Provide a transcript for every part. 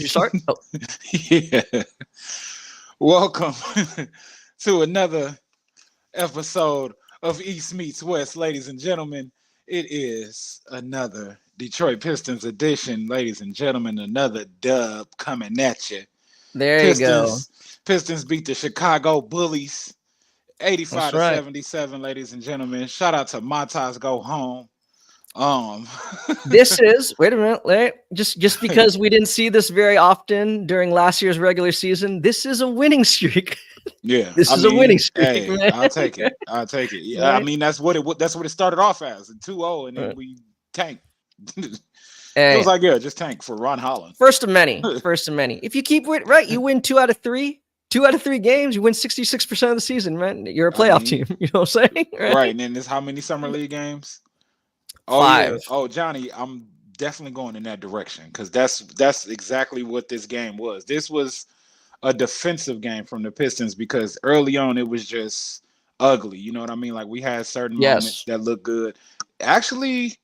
you start? Oh. Yeah. Welcome to another episode of East Meets West, ladies and gentlemen. It is another Detroit Pistons edition, ladies and gentlemen. Another dub coming at you. There you go. Pistons beat the Chicago Bullies 85 That's to right. 77, ladies and gentlemen. Shout out to Matas Go Home. This is wait a minute. Just because we didn't see this very often during last year's regular season, this is a winning streak. Yeah, This is a winning streak. Hey, Man. I'll take it. Yeah, Right? I mean that's what it started off as 2-0, and then we tanked. Hey, It was like just tank for Ron Holland. first of many. If you keep it right, you win 2 out of 3. 2 out of 3 games, you win 66% of the season, man. You're a playoff team. You know what I'm saying? Right, and then there's how many summer league games? 5. Yeah. Oh, Johnny, I'm definitely going in that direction because that's exactly what this game was. This was a defensive game from the Pistons because early on it was just ugly. You know what I mean? Like we had certain moments that looked good. Actually,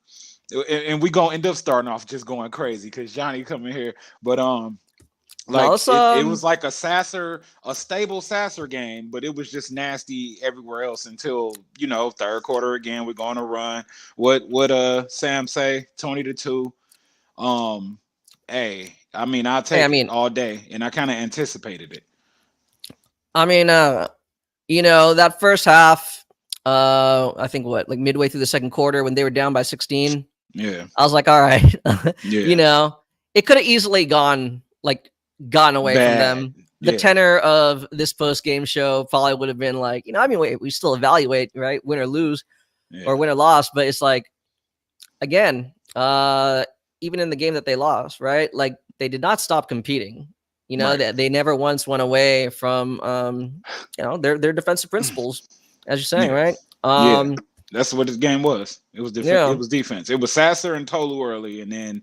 and we gonna end up starting off just going crazy because Johnny coming here, but it was like a stable Sasser game, but it was just nasty everywhere else until third quarter again. We're going to run. What Sam say? 20-2. Hey, I mean I'll take it all day, and I kind of anticipated it. I mean, that first half, I think midway through the second quarter when they were down by 16. Yeah, I was like, all right, yeah. It could have easily gotten away from them. The tenor of this post-game show probably would have been like, we still evaluate, right? Win or lose or win or loss. But it's like, again, even in the game that they lost, right? Like they did not stop competing. They never once went away from, their defensive principles, as you're saying, right? That's what this game was. It was It was defense. It was Sasser and Tolu early, and then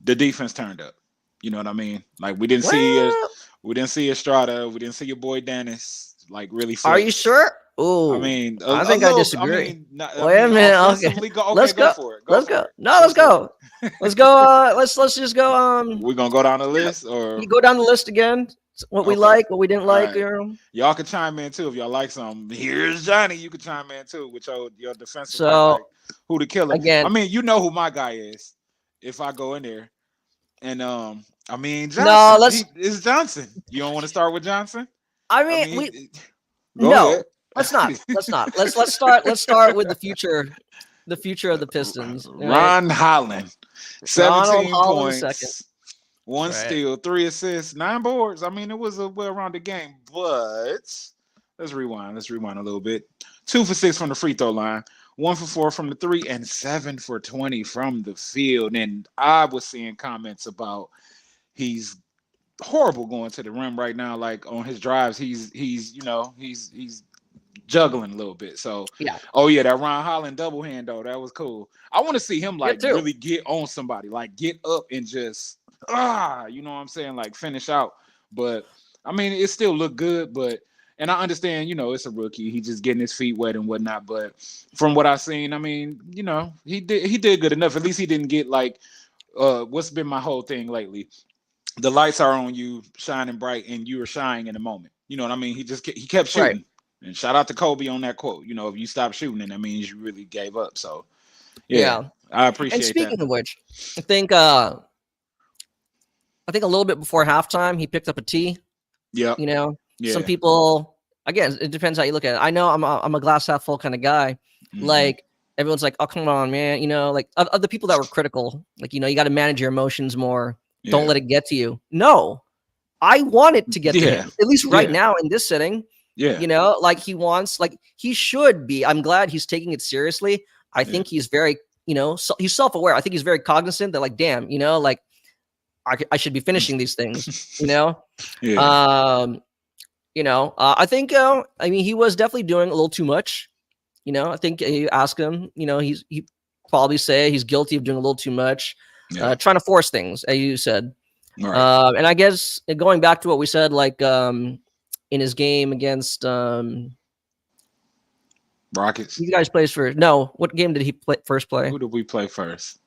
the defense turned up. You know what I mean? Like we didn't see Estrada. We didn't see your boy Dennis really. Flex. Are you sure? Oh, I mean, I think I disagree. Wait a minute. Okay, let's go. For it. Let's go. No, let's go. Let's go. Let's just go. We're gonna go down the list, or you go down the list again. What we like, what we didn't like. Right. Y'all can chime in too if y'all like something. Here's Johnny. You can chime in too with your defensive. So who the killer? Again, I mean, you know who my guy is. If I go in there. And I mean, Johnson. No, it's Johnson. You don't want to start with Johnson? No, let's not. Let's start with the future of the Pistons. Ron Holland, 17 points, 1 steal, 3 assists, 9 boards. I mean, it was a well-rounded game, but let's rewind a little bit. 2 for 6 from the free throw line. 1 for 4 from the 3 and 7 for 20 from the field. And I was seeing comments about he's horrible going to the rim right now. Like on his drives, he's juggling a little bit. So that Ron Holland double hand though, that was cool. I want to see him really get on somebody, like get up and just you know what I'm saying, like finish out. But I mean, it still looked good, but. And I understand, it's a rookie. He's just getting his feet wet and whatnot. But from what I've seen, I mean, he did good enough. At least he didn't get what's been my whole thing lately. The lights are on you, shining bright, and you are shining in the moment. You know what I mean? He kept shooting. Right. And shout out to Kobe on that quote. If you stop shooting, then that means you really gave up. So, I appreciate that. And speaking of which, I think a little bit before halftime, he picked up a tee. Yeah. Yeah. Some people, again, it depends how you look at it. I know I'm a glass half full kind of guy. Mm-hmm. Like everyone's like, oh, come on, man. Of the people that were critical, you got to manage your emotions more. Yeah. Don't let it get to you. No, I want it to get to him, at least right now in this setting. Yeah. He should be. I'm glad he's taking it seriously. I think he's very, he's self-aware. I think he's very cognizant that damn, I should be finishing these things, Yeah. I think, he was definitely doing a little too much. I think you ask him, he probably say he's guilty of doing a little too much, trying to force things, as you said. Right. And I guess going back to what we said, in his game against Rockets. You guys plays first. No, what game did he first play? Who did we play first?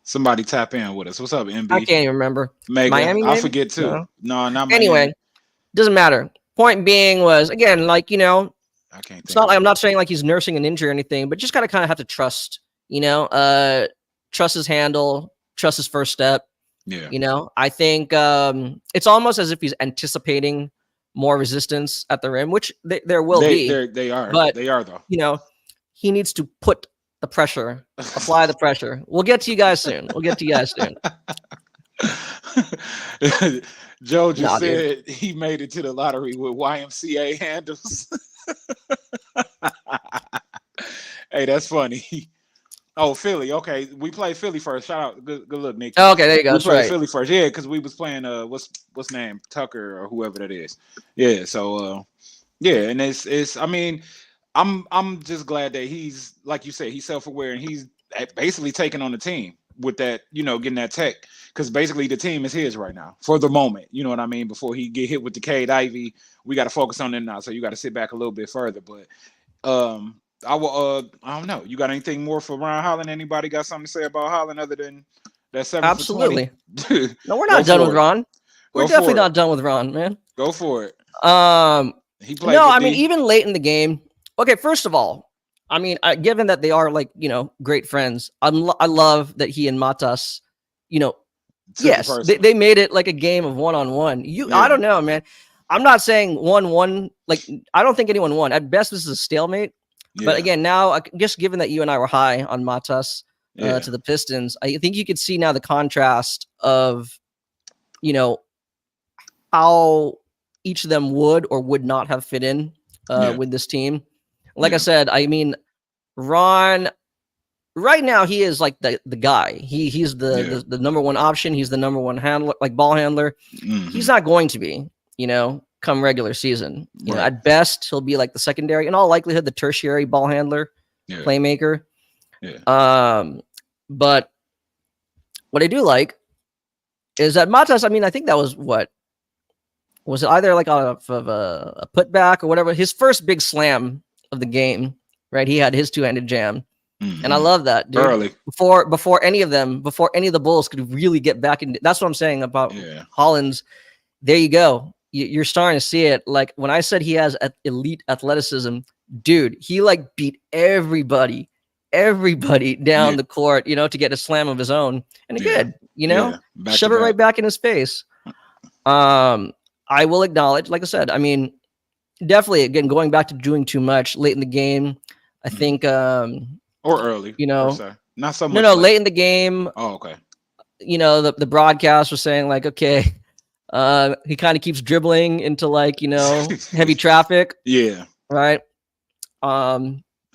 Somebody tap in with us. What's up, MB? I can't even remember. Megan. Miami, I forget too. No, not Miami. Anyway, doesn't matter. Point being was, again, like, I can't think it's not like I'm not saying like he's nursing an injury or anything, but just gotta kind of have to trust, trust his handle, trust his first step. Yeah. I think it's almost as if he's anticipating more resistance at the rim, which there will be. They are. But, they are, though. He needs to put the pressure, apply the pressure. We'll get to you guys soon. Joe just said he made it to the lottery with YMCA handles. Hey, that's funny. Oh, Philly. Okay, we played Philly first. Shout out. Good look, Nick. Oh, okay, there you go. We played Philly first. Yeah, because we was playing what's name? Tucker or whoever that is. Yeah, so yeah, and it's I mean, I'm just glad that he's, like you said, he's self-aware and he's basically taking on the team with that, getting that tech, because basically the team is his right now for the moment. You know what I mean? Before he get hit with the Cade Ivy, we got to focus on them now. So you got to sit back a little bit further. But I don't know. You got anything more for Ron Holland? Anybody got something to say about Holland other than that 7 Absolutely. for 20? No, we're not done with Ron. We're definitely not done with Ron, man. Go for it. He played. No, I mean, even late in the game. Okay, first of all, I mean, given that they are like, great friends, I love that he and Matas, yes, they made it like a game of one-on-one. I don't know, man. I'm not saying 1-1. Like, I don't think anyone won. At best, this is a stalemate. Yeah. But again, now, just given that you and I were high on Matas to the Pistons, I think you could see now the contrast of, how each of them would or would not have fit in with this team. Like I said, I mean, Ron, right now, he is like the guy. He's the number one option. He's the number one handler, like ball handler. Mm-hmm. He's not going to be, come regular season. You know, at best, he'll be like the secondary, in all likelihood, the tertiary ball handler, playmaker. Yeah. But what I do like is that Matas, I mean, I think that was was it either like off of a putback or whatever, his first big slam of the game, right? He had his two-handed jam. Mm-hmm. And I love that, dude. Early. Before any of the Bulls could really get back in. That's what I'm saying about Holland's. There you go. You're starting to see it. Like when I said he has elite athleticism, dude, he like beat everybody down the court, to get a slam of his own. And he did, shove it right back in his face. I will acknowledge, like I said, I mean, definitely, again, going back to doing too much late in the game, I think, or early, not so much. No, late in the game. Oh, okay. The broadcast was saying like, okay, he kind of keeps dribbling into like, heavy traffic. Yeah. Right. I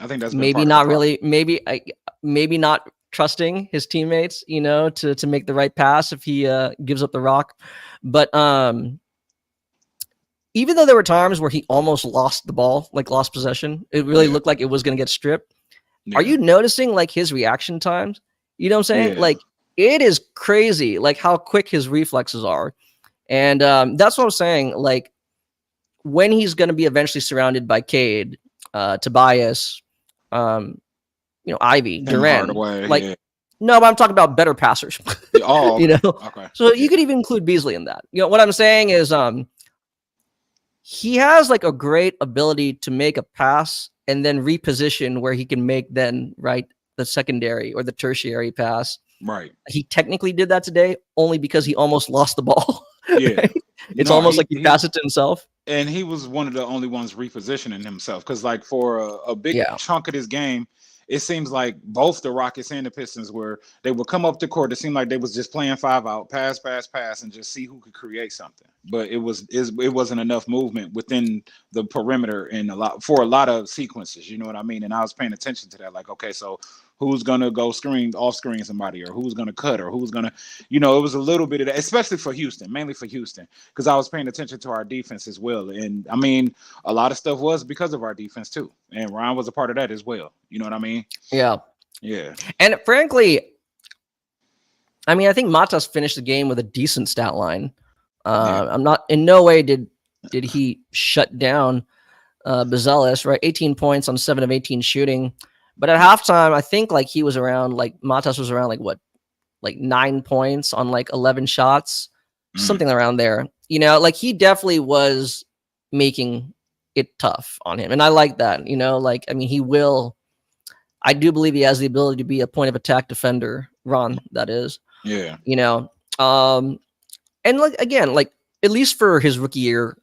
think that's maybe not really, maybe not trusting his teammates, to make the right pass if he gives up the rock. But even though there were times where he almost lost the ball, like lost possession, it really looked like it was going to get stripped. Yeah. Are you noticing like his reaction times? You know what I'm saying? Yeah. Like it is crazy, like how quick his reflexes are. And that's what I'm saying. Like when he's going to be eventually surrounded by Cade, Tobias, Ivy, Durant, no, but I'm talking about better passers. Oh, okay. So you could even include Beasley in that. What I'm saying is, he has like a great ability to make a pass and then reposition where he can make then the secondary or the tertiary pass. Right. He technically did that today only because he almost lost the ball. Yeah. Right? It's almost like he passed it to himself. And he was one of the only ones repositioning himself because like for a big chunk of this game, it seems like both the Rockets and the Pistons they would come up the court. It seemed like they was just playing 5 out, pass, and just see who could create something. But it wasn't enough movement within the perimeter for a lot of sequences. You know what I mean? And I was paying attention to that. Like, okay, so who's gonna go off screen somebody, or who's gonna cut, or who's gonna, it was a little bit of that, especially for Houston, mainly for Houston, because I was paying attention to our defense as well. And I mean, a lot of stuff was because of our defense too, and Ryan was a part of that as well. You know what I mean? Yeah. And frankly, I mean, I think Matas finished the game with a decent stat line. I'm not in no way did he shut down Bazelis, right? 18 points on 7 of 18 shooting. But at halftime, I think like he was around, like Matas was around like what, like 9 points on like 11 shots, something around there. You know, like he definitely was making it tough on him. And I like that, you know, like, I mean, I do believe he has the ability to be a point of attack defender, Ron, that is. Yeah. You know, and like, again, like at least for his rookie year,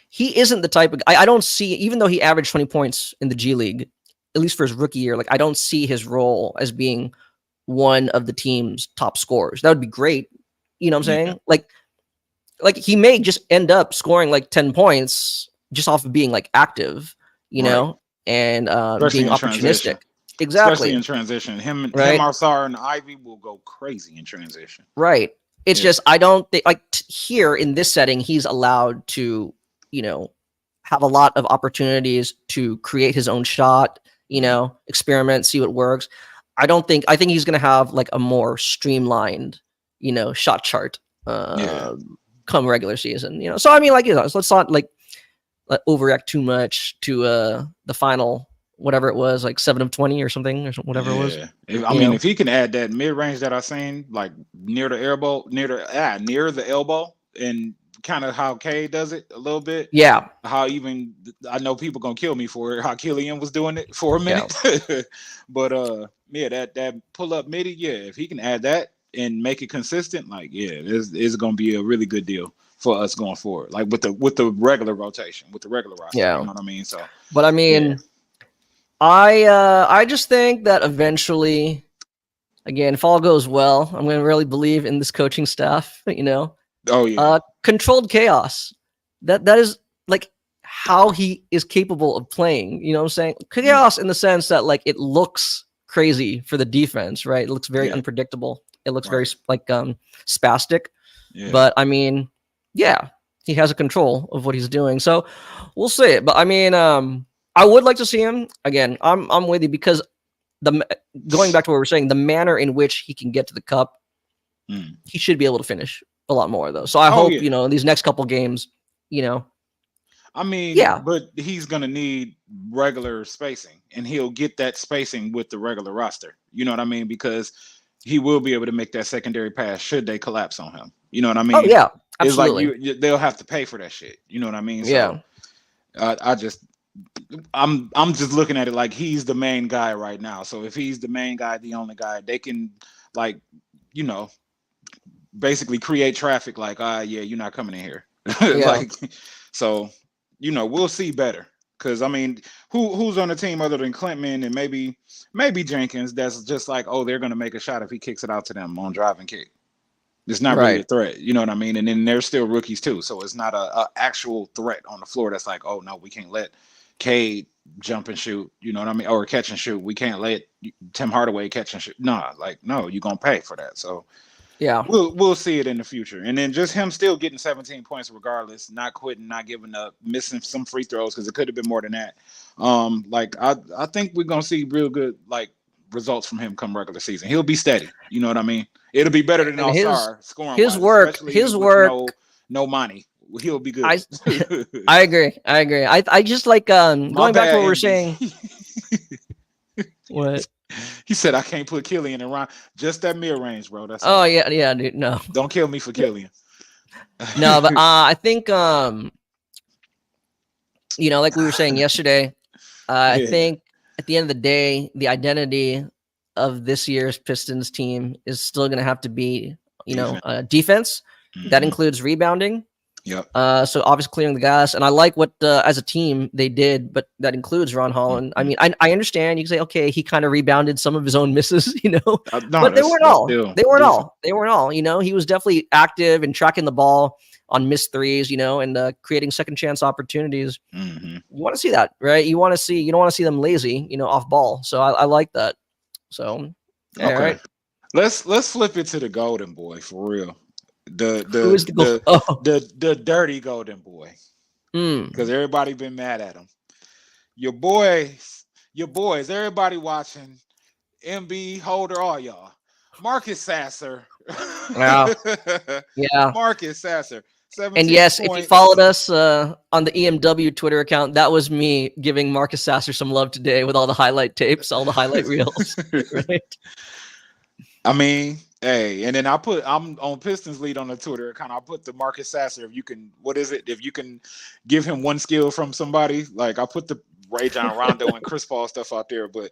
he isn't the type of guy. I don't see, even though he averaged 20 points in the G League, at least for his rookie year, like I don't see his role as being one of the team's top scorers. That would be great. You know what I'm saying? Like he may just end up scoring like 10 points just off of being like active, you know, and being opportunistic. Transition. Exactly. Especially in transition. Him, Sasser, and Ivy will go crazy in transition. Right. It's just, I don't think like here in this setting, he's allowed to, you know, have a lot of opportunities to create his own shot, you know, experiment, see what works. I think he's going to have like a more streamlined, you know, shot chart come regular season, you know. So I mean, like, you know, so let's not like overreact too much to the final, whatever it was, like 7 of 20 or something, or whatever it was. If he can add that mid range that I seen, like near the elbow, near the elbow, and kind of how K does it a little bit. Yeah. How even I know people gonna kill me for it. How Killian was doing it for a minute, but that pull up midi, if he can add that and make it consistent, like it's gonna be a really good deal for us going forward. Like with the regular rotation, with the regular roster. You know what I mean? So, but I mean, I just think that eventually, again, if all goes well, I'm gonna really believe in this coaching staff. You know. Oh yeah. Controlled chaos. That is like how he is capable of playing. You know what I'm saying? Chaos in the sense that like it looks crazy for the defense, right? It looks very unpredictable. It looks very like spastic. Yeah. But I mean, he has a control of what he's doing. So we'll see it. But I mean, I would like to see him again. I'm with you because going back to what we were saying, the manner in which he can get to the cup, he should be able to finish a lot more though. So I hope, you know, in these next couple games, you know, I mean, but he's going to need regular spacing and he'll get that spacing with the regular roster. You know what I mean? Because he will be able to make that secondary pass should they collapse on him. You know what I mean? Oh yeah, absolutely. It's like they'll have to pay for that shit. You know what I mean? So I'm just looking at it like he's the main guy right now. So if he's the main guy, the only guy, they can like, you know, basically create traffic like, you're not coming in here. Like, so, you know, we'll see better. Cause I mean, who's on the team other than Clinton and maybe Jenkins that's just like, oh, they're gonna make a shot if he kicks it out to them on drive and kick. It's not really a threat, you know what I mean? And then they're still rookies too. So it's not a actual threat on the floor that's like, oh no, we can't let Cade jump and shoot, you know what I mean? Or catch and shoot. We can't let Tim Hardaway catch and shoot. No, you're gonna pay for that. So we'll see it in the future. And then just him still getting 17 points regardless, not quitting, not giving up, missing some free throws because it could have been more than that. I think we're gonna see real good like results from him come regular season. He'll be steady. You know what I mean? It'll be better than All-Star scoring. His work. No money. He'll be good. I agree. I just like going back to what we're saying. What? He said I can't put Killian around. Just that mid-range, bro. That's yeah, dude. No. Don't kill me for Killian. No, but I think you know, like we were saying yesterday, I think at the end of the day, the identity of this year's Pistons team is still going to have to be, you know, defense. Mm-hmm. That includes rebounding. Yep. So obviously clearing the glass, and I like what as a team they did, but that includes Ron Holland. Mm-hmm. I mean, I understand you can say, okay, he kind of rebounded some of his own misses, you know, but they weren't all. They weren't all. You know, he was definitely active and tracking the ball on missed threes, you know, and creating second chance opportunities. Mm-hmm. You want to see that, right? You don't want to see them lazy, you know, off ball. So I like that. So okay, right. Let's flip it to the Golden Boy for real. The dirty Golden Boy, because everybody been mad at him. Your boys, everybody watching, MB Holder, all y'all. Marcus Sasser, Marcus Sasser. And yes, if you followed us on the EMW Twitter account, that was me giving Marcus Sasser some love today with all the highlight tapes, all the highlight reels. Right? I mean, hey, and then I'm on Pistons Lead on the Twitter account. I put the Marcus Sasser. If you can, if you can give him one skill from somebody, like I put the Ray John Rondo and Chris Paul stuff out there. But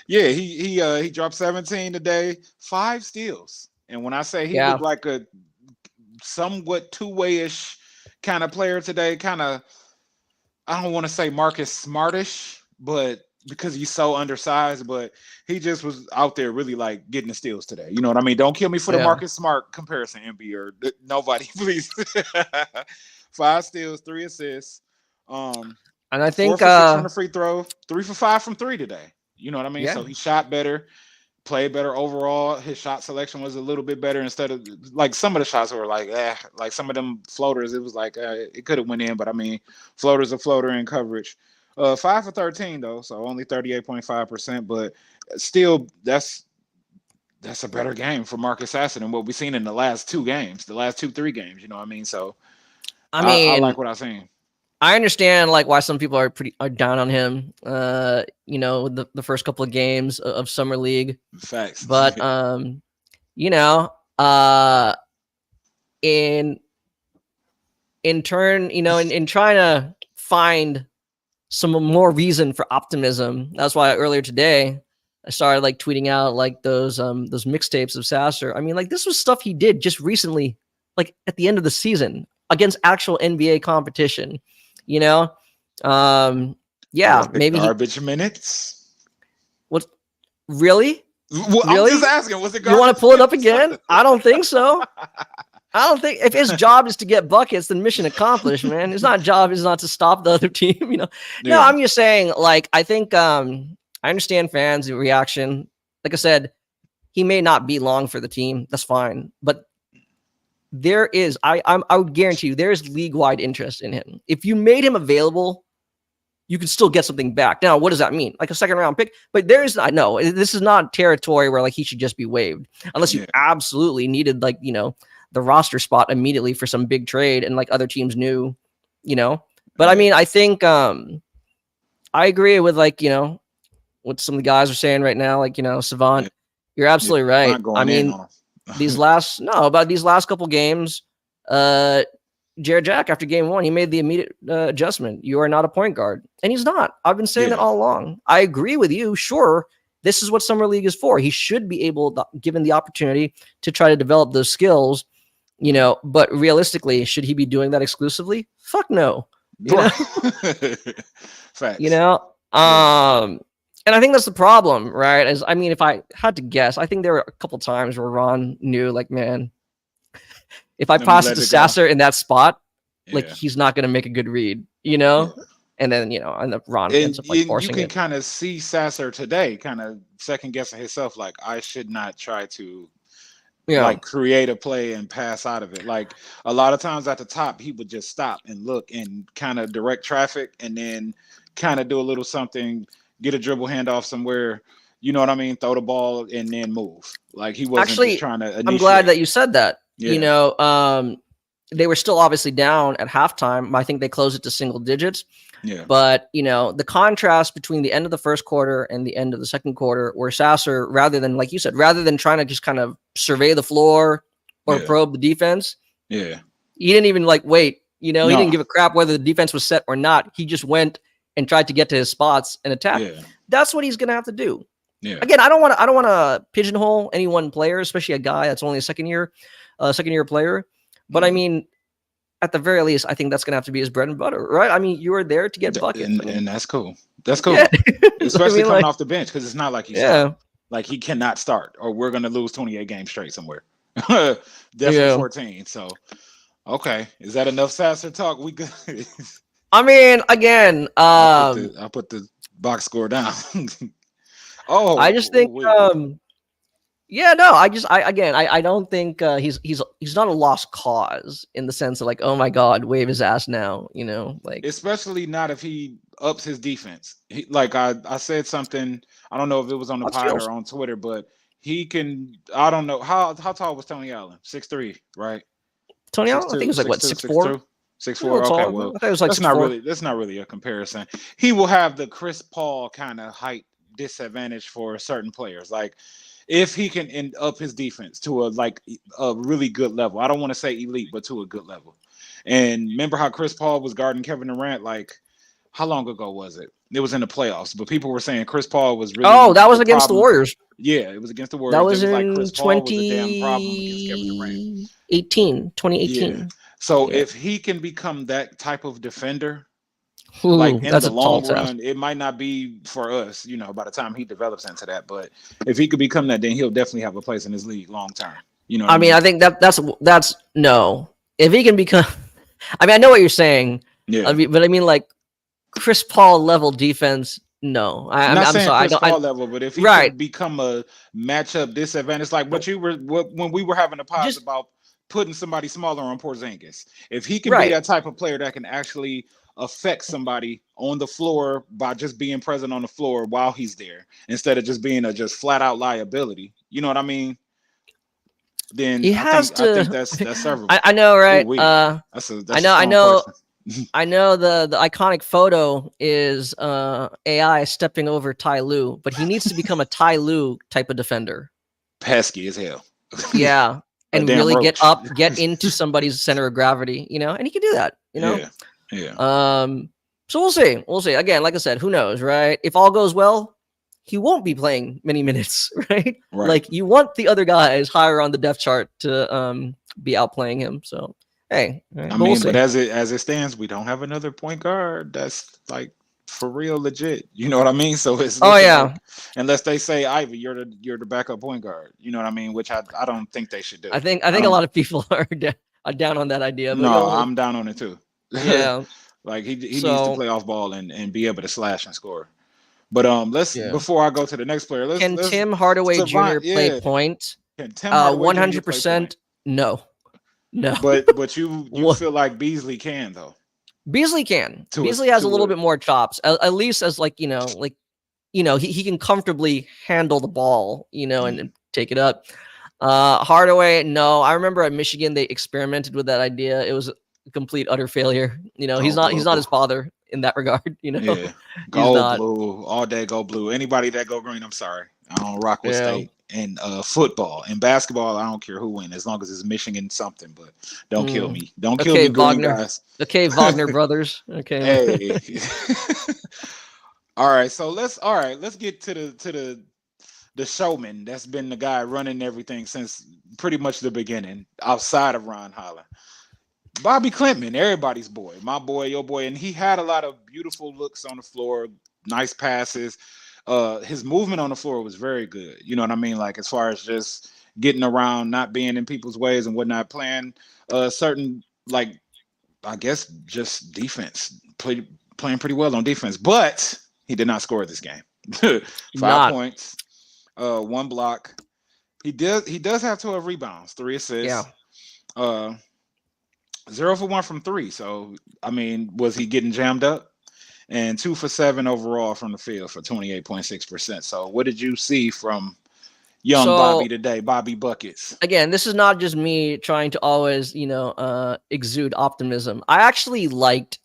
yeah, he dropped 17 today, 5 steals. And when I say he looked like a somewhat two-way-ish kind of player today, kind of, I don't want to say Marcus Smartish, but because he's so undersized, but he just was out there really like getting the steals today. You know what I mean? Don't kill me for the Marcus Smart comparison, MB, or nobody, please. 5 steals, 3 assists. And I think 4 for 6 from the free throw, 3 for 5 from 3 today. You know what I mean? So he shot better, played better overall. His shot selection was a little bit better instead of like some of the shots were like some of them floaters. It was like it could have went in, but I mean, floaters a floater in coverage. 5 for 13 though, so only 38.5%, but still that's a better game for Marcus Sasser than what we've seen in the last 3 games. You know what I mean? So I mean, I like what I've seen. I understand like why some people are down on him. You know, the first couple of games of Summer League. Facts. But you know, in turn, you know, in trying to find some more reason for optimism. That's why earlier today I started like tweeting out like those mixtapes of Sasser. I mean, like this was stuff he did just recently, like at the end of the season against actual NBA competition. You know, maybe garbage minutes. What? Really? Well, really? I'm just asking. Was it? You want to pull it up again? I don't think so. I don't think if his job is to get buckets, then mission accomplished, man. His job is not to stop the other team, you know. Yeah. No, I'm just saying, like, I think I understand fans' reaction. Like I said, he may not be long for the team. That's fine. But there is, I would guarantee you, there is league-wide interest in him. If you made him available, you could still get something back. Now, what does that mean? Like a second-round pick? But this is not territory where like he should just be waived. Unless you absolutely needed, like, you know, the roster spot immediately for some big trade and like other teams knew, you know. But I mean, I think I agree with like, you know, what some of the guys are saying right now, like, you know, Savant, you're absolutely right. I mean, these last couple games, Jared Jack after game 1, he made the immediate adjustment. You are not a point guard. And he's not. I've been saying that all along. I agree with you. Sure. This is what Summer League is for. He should be able, given the opportunity, to try to develop those skills. You know, but realistically, should he be doing that exclusively? Fuck no. You know? Facts. You know, and I think that's the problem, right? As I mean, if I had to guess, I think there were a couple times where Ron knew, like, man, if I pass it to Sasser in that spot, like he's not going to make a good read, you know. Yeah. And then, you know, and Ron ends up like forcing it. You can kind of see Sasser today, kind of second guessing himself, like I should not try to. Like create a play and pass out of it. Like a lot of times at the top, he would just stop and look and kind of direct traffic and then kind of do a little something, get a dribble handoff somewhere, you know what I mean? Throw the ball and then move. Like he wasn't just trying to initiate. I'm glad that you said that. Yeah. You know, they were still obviously down at halftime. I think they closed it to single digits. Yeah. But, you know, the contrast between the end of the first quarter and the end of the second quarter, where Sasser, rather than, like you said, rather than trying to just kind of survey the floor or probe the defense, he didn't even like wait. You know, he didn't give a crap whether the defense was set or not. He just went and tried to get to his spots and attack. Yeah. That's what he's going to have to do. Yeah. Again, I don't want to pigeonhole any one player, especially a guy that's only a second year player. But I mean, at the very least, I think that's going to have to be his bread and butter, right? I mean, you are there to get buckets. And that's cool. That's cool. Yeah. Especially coming off the bench, because it's not like he's like he cannot start or we're going to lose 28 games straight somewhere. Definitely 14. So, okay. Is that enough Sasser talk? We good. I mean, again, I'll put the box score down. I just think I don't think he's not a lost cause in the sense of like, oh my God, wave his ass now, you know, like especially not if he ups his defense. Like I said something, I don't know if it was on the pod or on Twitter, but he can. I don't know how tall was Tony Allen? 6'3", right? Tony Allen, I think it was like 6'4". 6'4". Okay, well, I was like that's not really a comparison. He will have the Chris Paul kind of height disadvantage for certain players, like. if he can end up his defense to a really good level. I don't want to say elite, but to a good level. And remember how Chris Paul was guarding Kevin Durant? Like, how long ago was it? It was in the playoffs, but people were saying Chris Paul was really. Oh, that was against the Warriors. Yeah, it was against the Warriors. That was in like Chris Paul was a damn problem against Kevin Durant. 2018. Yeah. So if he can become that type of defender, Ooh, like in that's the a long tall run, test. it might not be for us, by the time he develops into that. But if he could become that, then he'll definitely have a place in this league long term. I mean, I think that's no. If he can become, I mean, I know what you're saying. Yeah. But I mean, like Chris Paul level defense. No, I'm not saying sorry. Chris Paul level, but if he could become a matchup disadvantage, like when we were having a pause about putting somebody smaller on Porzingis, if he can be that type of player that can actually affect somebody on the floor by just being present on the floor while he's there, instead of just being a just flat out liability, you know what I mean? Then I think that's servable. I know, right? I know. I know the iconic photo is AI stepping over Ty Lue, but he needs to become a Ty Lue type of defender. Pesky as hell. Yeah. And really get into somebody's center of gravity, and he can do that, Yeah. So we'll see. We'll see. Again, like I said, who knows, right? If all goes well, he won't be playing many minutes, right? Like you want the other guys higher on the depth chart to be outplaying him. So hey, I mean, but as it stands, we don't have another point guard that's like for real legit. You know what I mean? So it's like, unless they say Ivy, you're the backup point guard. You know what I mean? Which I don't think they should do. I think a lot of people are down on that idea. But no, I'm down on it too. Yeah. Like he needs to play off ball and be able to slash and score. But before I go to the next player, can Tim Hardaway Jr. play point? 100% no. But you feel like Beasley can though. Beasley can. Beasley has a little bit more chops, at least as he can comfortably handle the ball, and take it up. Hardaway, no. I remember at Michigan they experimented with that idea. It was a complete utter failure. He's not his father in that regard. Yeah, go blue all day. Go blue. Anybody that go green, I'm sorry. I don't rock with State. And football and basketball, I don't care who wins as long as it's Michigan something. But don't kill me. Don't kill me, green guys. Okay, Wagner brothers. Okay. Hey. All right. So let's get to the showman that's been the guy running everything since pretty much the beginning, outside of Ron Holland. Bobby Klintman, everybody's boy, my boy, your boy, and he had a lot of beautiful looks on the floor, nice passes. His movement on the floor was very good. You know what I mean? Like as far as just getting around, not being in people's ways and whatnot, playing certain, like, I guess just defense, playing pretty well on defense, but he did not score this game. 5 points, 1 block. He does have 12 rebounds, 3 assists. Yeah. 0 for 1 from 3. So, I mean, was he getting jammed up? And 2 for 7 overall from the field for 28.6%. So what did you see from young Bobby today? Bobby Buckets. Again, this is not just me trying to always, exude optimism. I actually liked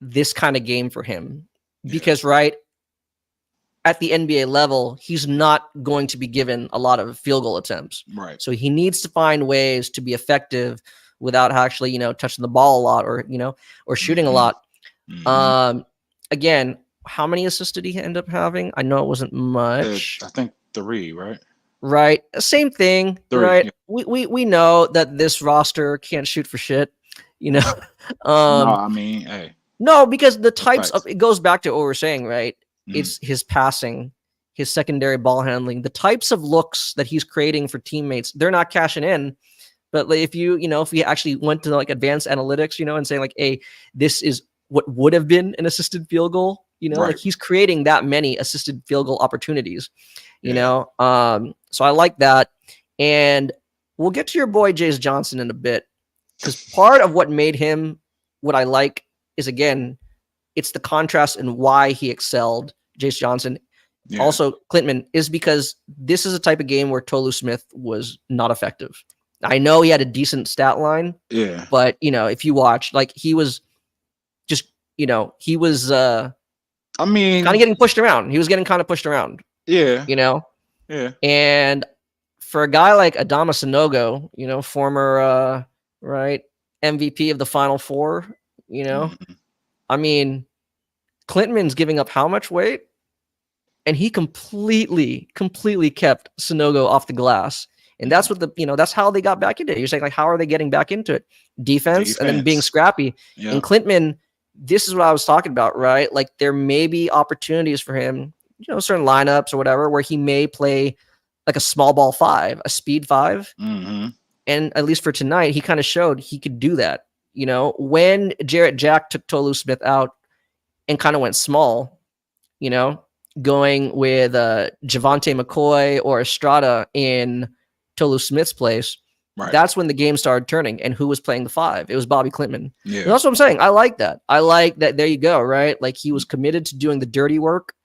this kind of game for him because, at the NBA level, he's not going to be given a lot of field goal attempts. Right. So he needs to find ways to be effective without actually, touching the ball a lot or shooting a lot. Mm-hmm. Again, how many assists did he end up having? I know it wasn't much. I think 3, right? Right. Same thing. 3, right. Yeah. We know that this roster can't shoot for shit. No, I mean, hey. No, because the types of it goes back to what we're saying, right? Mm-hmm. It's his passing, his secondary ball handling, the types of looks that he's creating for teammates. They're not cashing in. But if if we actually went to like advanced analytics, and saying like, hey, this is what would have been an assisted field goal, like he's creating that many assisted field goal opportunities, so I like that. And we'll get to your boy Jayce Johnson in a bit, because part of what made him what I like is, again, it's the contrast and why he excelled. Jayce Johnson, also Klintman, is because this is a type of game where Tolu Smith was not effective. I know he had a decent stat line, but if you watch, like, he was just, he was, I mean, kind of getting pushed around. He was getting kind of pushed around. Yeah. Yeah. And for a guy like Adama Sanogo, you know, former right MVP of the Final Four, you know, I mean, Clinton's giving up how much weight? And he completely kept Sanogo off the glass. And that's what that's how they got back into it. You're saying, like, how are they getting back into it? Defense. And then being scrappy. Yeah. And Clinton, this is what I was talking about, right? Like, there may be opportunities for him, you know, certain lineups or whatever, where he may play like a small ball 5, a speed 5. And at least for tonight, he kind of showed he could do that. You know, when Jarrett Jack took Tolu Smith out and kind of went small, you know, going with Javonte McCoy or Estrada in Tolu Smith's place, that's when the game started turning. And who was playing the 5? It was Bobby Clinton. Yeah. And that's what I'm saying. I like that. I like that. There you go. Right. Like, he was committed to doing the dirty work.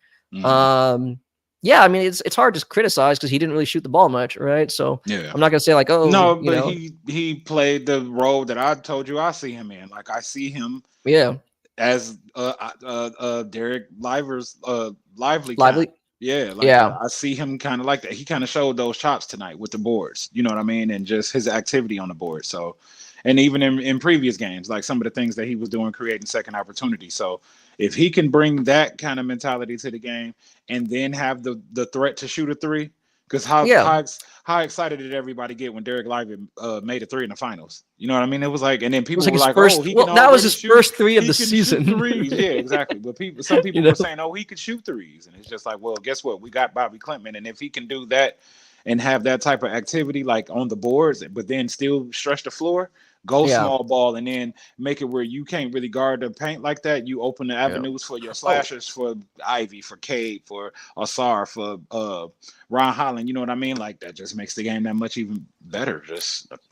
Yeah, I mean, it's hard to criticize because he didn't really shoot the ball much, right? So I'm not gonna say like, oh, no, but he played the role that I told you I see him in. Like, I see him, as Derek Lively's Lively. I see him kind of like that. He kind of showed those chops tonight with the boards, you know what I mean, and just his activity on the board. So, and even in previous games, like some of the things that he was doing, creating second opportunity. So, if he can bring that kind of mentality to the game and then have the threat to shoot a 3, because how excited did everybody get when Derek Lively made a 3 in the finals? You know what I mean? It was like, and then people were like, that was his first 3 of the season. Threes. Yeah, exactly. But some people were saying, oh, he could shoot 3s. And it's just like, well, guess what? We got Bobby Clinton. And if he can do that and have that type of activity, like on the boards, but then still stretch the floor, go small ball, and then make it where you can't really guard the paint like that. You open the avenues for your slashers, for Ivy, for Cade, for Sasser, for Ron Holland. You know what I mean? Like, that just makes the game that much even better.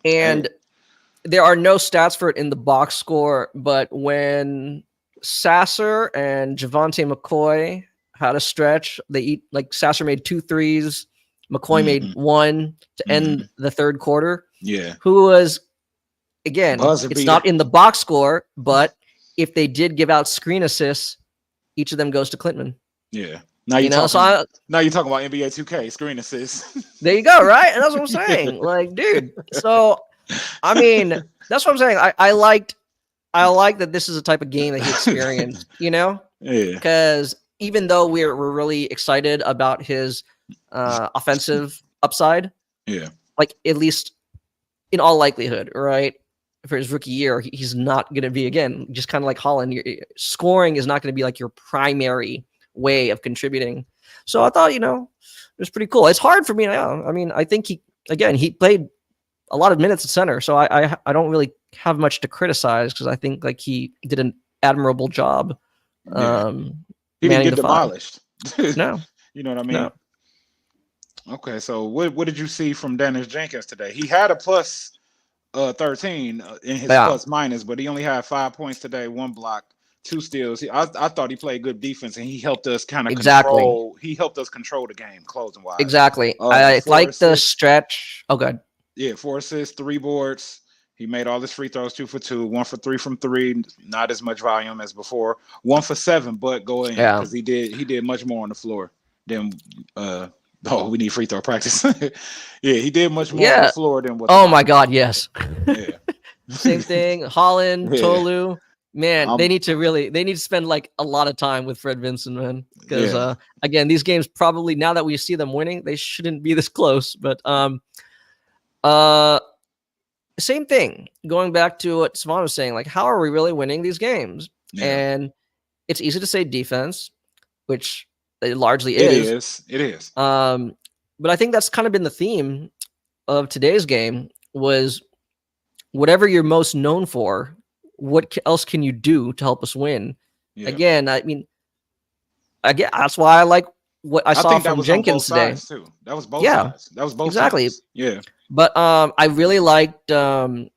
There are no stats for it in the box score, but when Sasser and Javonte McCoy had a stretch, Sasser made 2 threes, McCoy made 1 to end the third quarter. Yeah. Who was, again, it's not in the box score, but if they did give out screen assists, each of them goes to Clinton. Yeah. Now you're talking about NBA 2K screen assists. There you go, right? And that's what I'm saying. Like, dude. So, I mean, that's what I'm saying. I like that this is a type of game that he experienced, you know? Yeah. Because even though we're really excited about his offensive upside, like, at least in all likelihood, right? For his rookie year, he's not going to be, again, just kind of like Holland. Scoring is not going to be like your primary way of contributing. So I thought, it was pretty cool. It's hard for me now. I mean, I think he played a lot of minutes at center, so I don't really have much to criticize because I think like he did an admirable job. He didn't get demolished. No, you know what I mean. No. Okay, so what did you see from Dennis Jenkins today? He had a plus 13 in his plus minus, but he only had 5 points today, 1 block, 2 steals. I thought he played good defense, and he helped us kind of control. He helped us control the game, closing wise. Exactly. I like the stretch. Oh, good. Yeah, 4 assists, 3 boards. He made all his free throws, 2 for 2, 1 for 3 from 3. Not as much volume as before. 1 for 7, but go in because he did much more on the floor than. We need free throw practice. Yeah, he did much more on the floor than what. Oh my God, yes. Yeah. Same thing. Holland, Tolu. Man, they need to spend like a lot of time with Fred Vincent, man. Because again, these games probably, now that we see them winning, they shouldn't be this close. But same thing. Going back to what Savon was saying, like, how are we really winning these games? Yeah. And it's easy to say defense, which it largely is. It is. But I think that's kind of been the theme of today's game was whatever you're most known for, what else can you do to help us win? Yeah. Again, I mean, that's why I like what I saw from Jenkins today. Too. That was both sides. That was both sides. Yeah. But I really liked, again,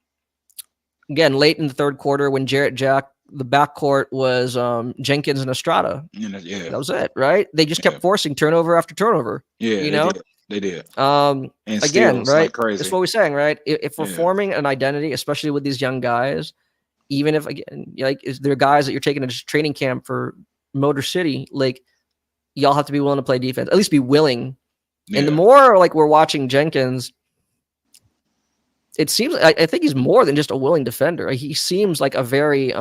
late in the third quarter when Jarrett Jack, the backcourt was Jenkins and Estrada. Yeah. That was it, right? They just kept forcing turnover after turnover. Yeah, They did. And again, right? Like crazy. That's what we're saying, right? If we're forming an identity, especially with these young guys, even if, again, like, there are guys that you're taking to training camp for Motor City, like, y'all have to be willing to play defense, at least be willing And the more like we're watching Jenkins, it seems I think he's more than just a willing defender. He seems like a very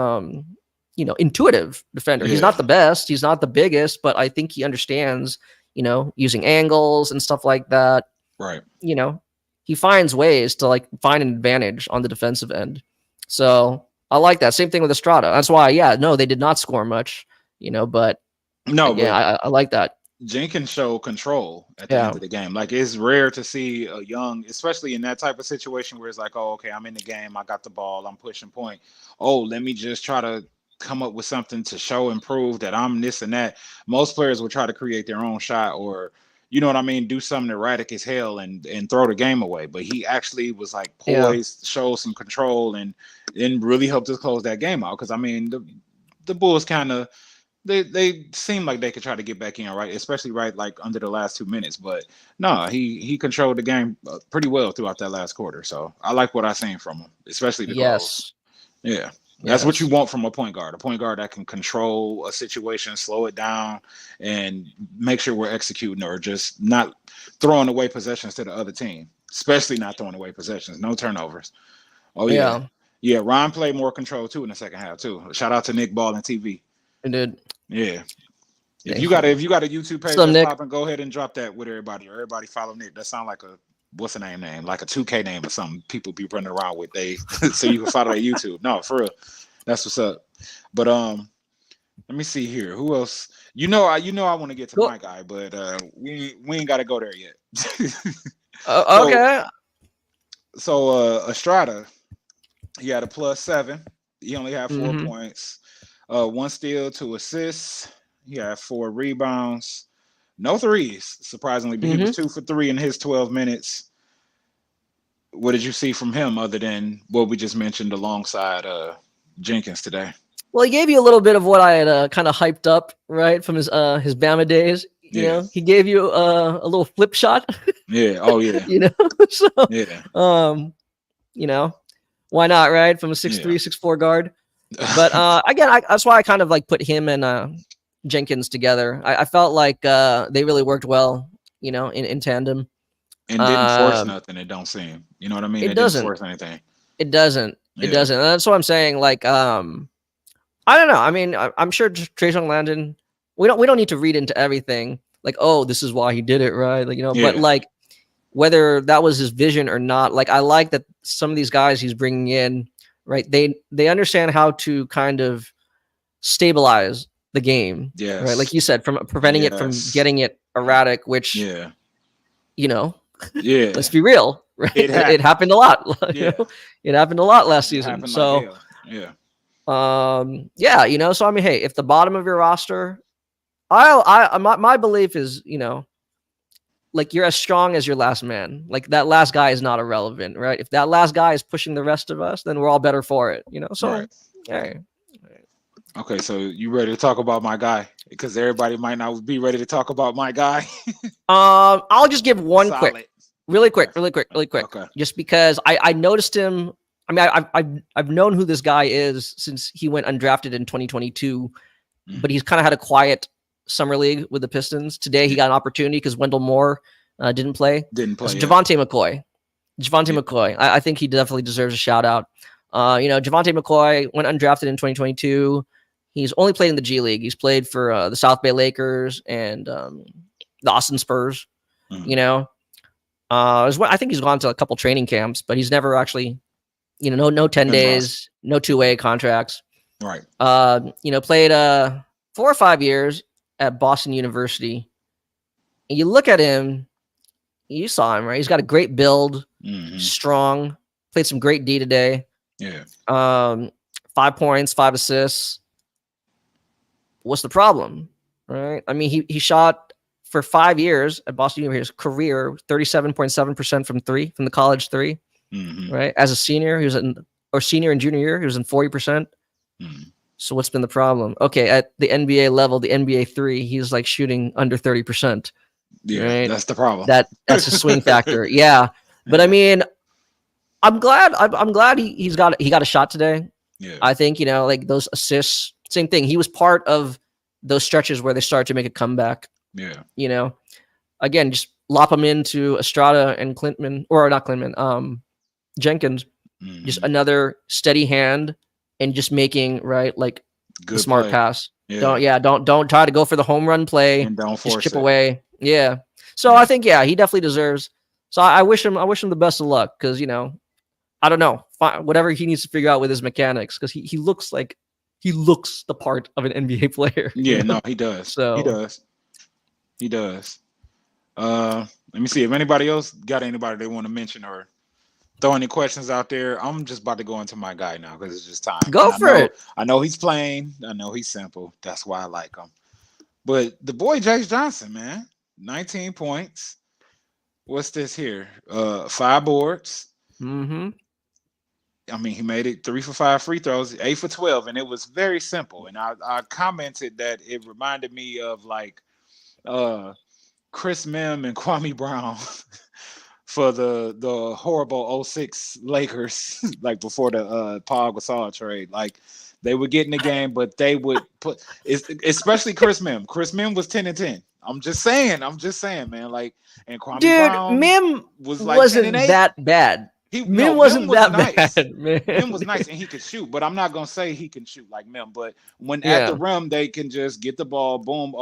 intuitive defender. He's not the best, he's not the biggest, but I think he understands, using angles and stuff like that. Right. He finds ways to like find an advantage on the defensive end. So I like that. Same thing with Estrada. That's why, they did not score much, but I like that. Jenkins showed control at the end of the game. Like, it's rare to see a young, especially in that type of situation where it's like, oh, okay, I'm in the game, I got the ball, I'm pushing point. Oh, let me just try to come up with something to show and prove that I'm this and that. Most players will try to create their own shot or, do something erratic as hell and throw the game away. But he actually was like poised, showed some control, and really helped us close that game out. Because the Bulls kind of they seem like they could try to get back in, right? Especially like under the last 2 minutes. But no, he controlled the game pretty well throughout that last quarter. So I like what I seen from him, especially the goals. Yeah. That's what you want from a point guard that can control a situation, slow it down, and make sure we're executing or just not throwing away possessions to the other team, especially not throwing away possessions. No turnovers. Oh, yeah. Yeah, Ron played more control, too, in the second half, too. Shout out to Nick Ball and TV. It did. Yeah. If you got a YouTube page that's popping, go ahead and drop that with everybody, or everybody follow Nick. That sound like what's the name? Like a 2K name or something people be running around with. So you can follow their YouTube. No, for real. That's what's up. But let me see here. Who else? I want to get to my guy, but we ain't got to go there yet. Okay. So Estrada, he had a +7. He only had 4 points. 1 steal, 2 assists. He had 4 rebounds. No threes, surprisingly, but he was 2 for 3 in his 12 minutes. What did you see from him other than what we just mentioned alongside Jenkins today? Well, he gave you a little bit of what I had kind of hyped up, right, from his Bama days. You know, he gave you a little flip shot. Yeah. Oh, yeah. So, why not, right? From a 6'3", 6'4" guard. But again, that's why I kind of like put him and Jenkins together. I felt like they really worked well, in tandem. And didn't force nothing. It don't seem. You know what I mean? It doesn't force anything. It doesn't. It doesn't. And that's what I'm saying. Like, I don't know. I mean, I'm sure Trajan Landon. We don't need to read into everything. Like, oh, this is why he did it, right? Like, but like whether that was his vision or not. Like, I like that some of these guys he's bringing in, right? They understand how to kind of stabilize the game, right? Like you said, from preventing it from getting it erratic, which, let's be real, right? It happened a lot. It happened a lot last season. So, so I mean, hey, if the bottom of your roster, my belief is, like you're as strong as your last man. Like that last guy is not irrelevant, right? If that last guy is pushing the rest of us, then we're all better for it, So, Okay, so you ready to talk about my guy? Because everybody might not be ready to talk about my guy. I'll just give one really quick. Okay. Just because I noticed him. I mean, I've known who this guy is since he went undrafted in 2022, but he's kind of had a quiet summer league with the Pistons. Today he got an opportunity because Wendell Moore didn't play. Javonte McCoy. McCoy. I think he definitely deserves a shout out. Javonte McCoy went undrafted in 2022. He's only played in the G League. He's played for the South Bay Lakers and the Austin Spurs. I think he's gone to a couple training camps, but he's never actually, no 10 days, no 2-way contracts. Right. Played 4 or 5 years at Boston University. And you look at him, you saw him, right? He's got a great build, strong, played some great D today. Yeah. 5 points, 5 assists. What's the problem? Right. I mean, he shot for 5 years at Boston University's career 37.7% from the college three. Right. As a senior, he was senior and junior year, he was in 40%. So what's been the problem? Okay, at the NBA level, the NBA three, he's like shooting under 30%. Yeah, right? That's the problem. That's a swing factor. Yeah. But I mean, I'm glad he got a shot today. Yeah. I think, like those assists, same thing. He was part of those stretches where they started to make a comeback. Yeah. Again, just lop him into Estrada and Jenkins. Mm-hmm. Just another steady hand and just making like good the smart pass. Yeah. Don't try to go for the home run play and don't force just chip it. away. Yeah. So I think he definitely deserves. So I wish him the best of luck because I don't know, whatever he needs to figure out with his mechanics because he looks the part of an NBA player. Yeah, no, he does. So he does. Let me see if anybody else got anybody they want to mention or throw any questions out there. I'm just about to go into my guy now because it's just time. Go for it. I know he's plain. I know he's simple. That's why I like him. But the boy Jayce Johnson, man, 19 points. What's this here? 5 boards. Mm-hmm. I mean, he made it 3 for 5 free throws, 8 for 12, and it was very simple. And I commented that it reminded me of like Chris Mem and Kwame Brown for the horrible 06 Lakers, like before the Paul Gasol trade. Like they would get in the game, but they would put, especially Chris Mem. Chris Mem was 10-10. I'm just saying, man. Like, and Kwame Brown Mem was like wasn't that bad. Mem wasn't that nice. bad, man. Mem was nice and he could shoot, but I'm not gonna say he can shoot like Mem. But when at the rim, they can just get the ball, boom,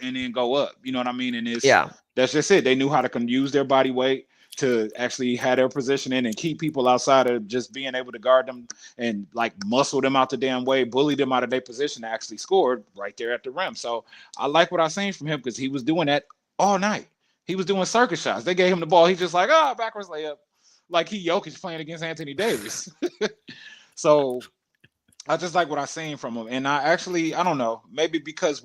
and then go up. You know what I mean? And that's just it. They knew how to use their body weight to actually have their position in and keep people outside of just being able to guard them and like muscle them out the damn way, bully them out of their position to actually score right there at the rim. So I like what I seen from him because he was doing that all night. He was doing circus shots. They gave him the ball. He's just like, backwards layup. Like he Jokic playing against Anthony Davis. So I just like what I seen from him. And I don't know, maybe because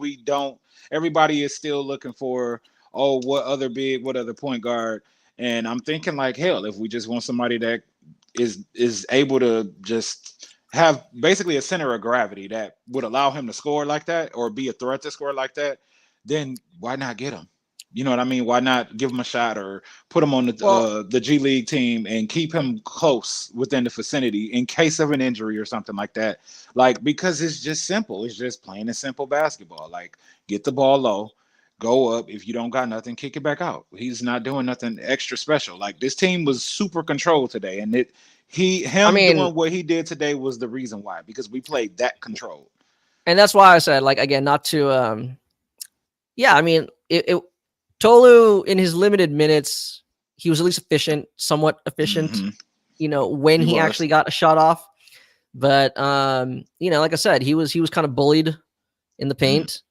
everybody is still looking for, what other point guard. And I'm thinking like, hell, if we just want somebody that is able to just have basically a center of gravity that would allow him to score like that or be a threat to score like that, then why not get him? You know what I mean? Why not give him a shot or put him on the G League team and keep him close within the vicinity in case of an injury or something like that? Like, because it's just simple. It's just plain and simple basketball. Like, get the ball low, go up. If you don't got nothing, kick it back out. He's not doing nothing extra special. Like, this team was super controlled today, and doing what he did today was the reason why, because we played that controlled. And that's why I said, like, again, not to Tolu, in his limited minutes, he was at least somewhat efficient, when he actually got a shot off. But, like I said, he was kind of bullied in the paint.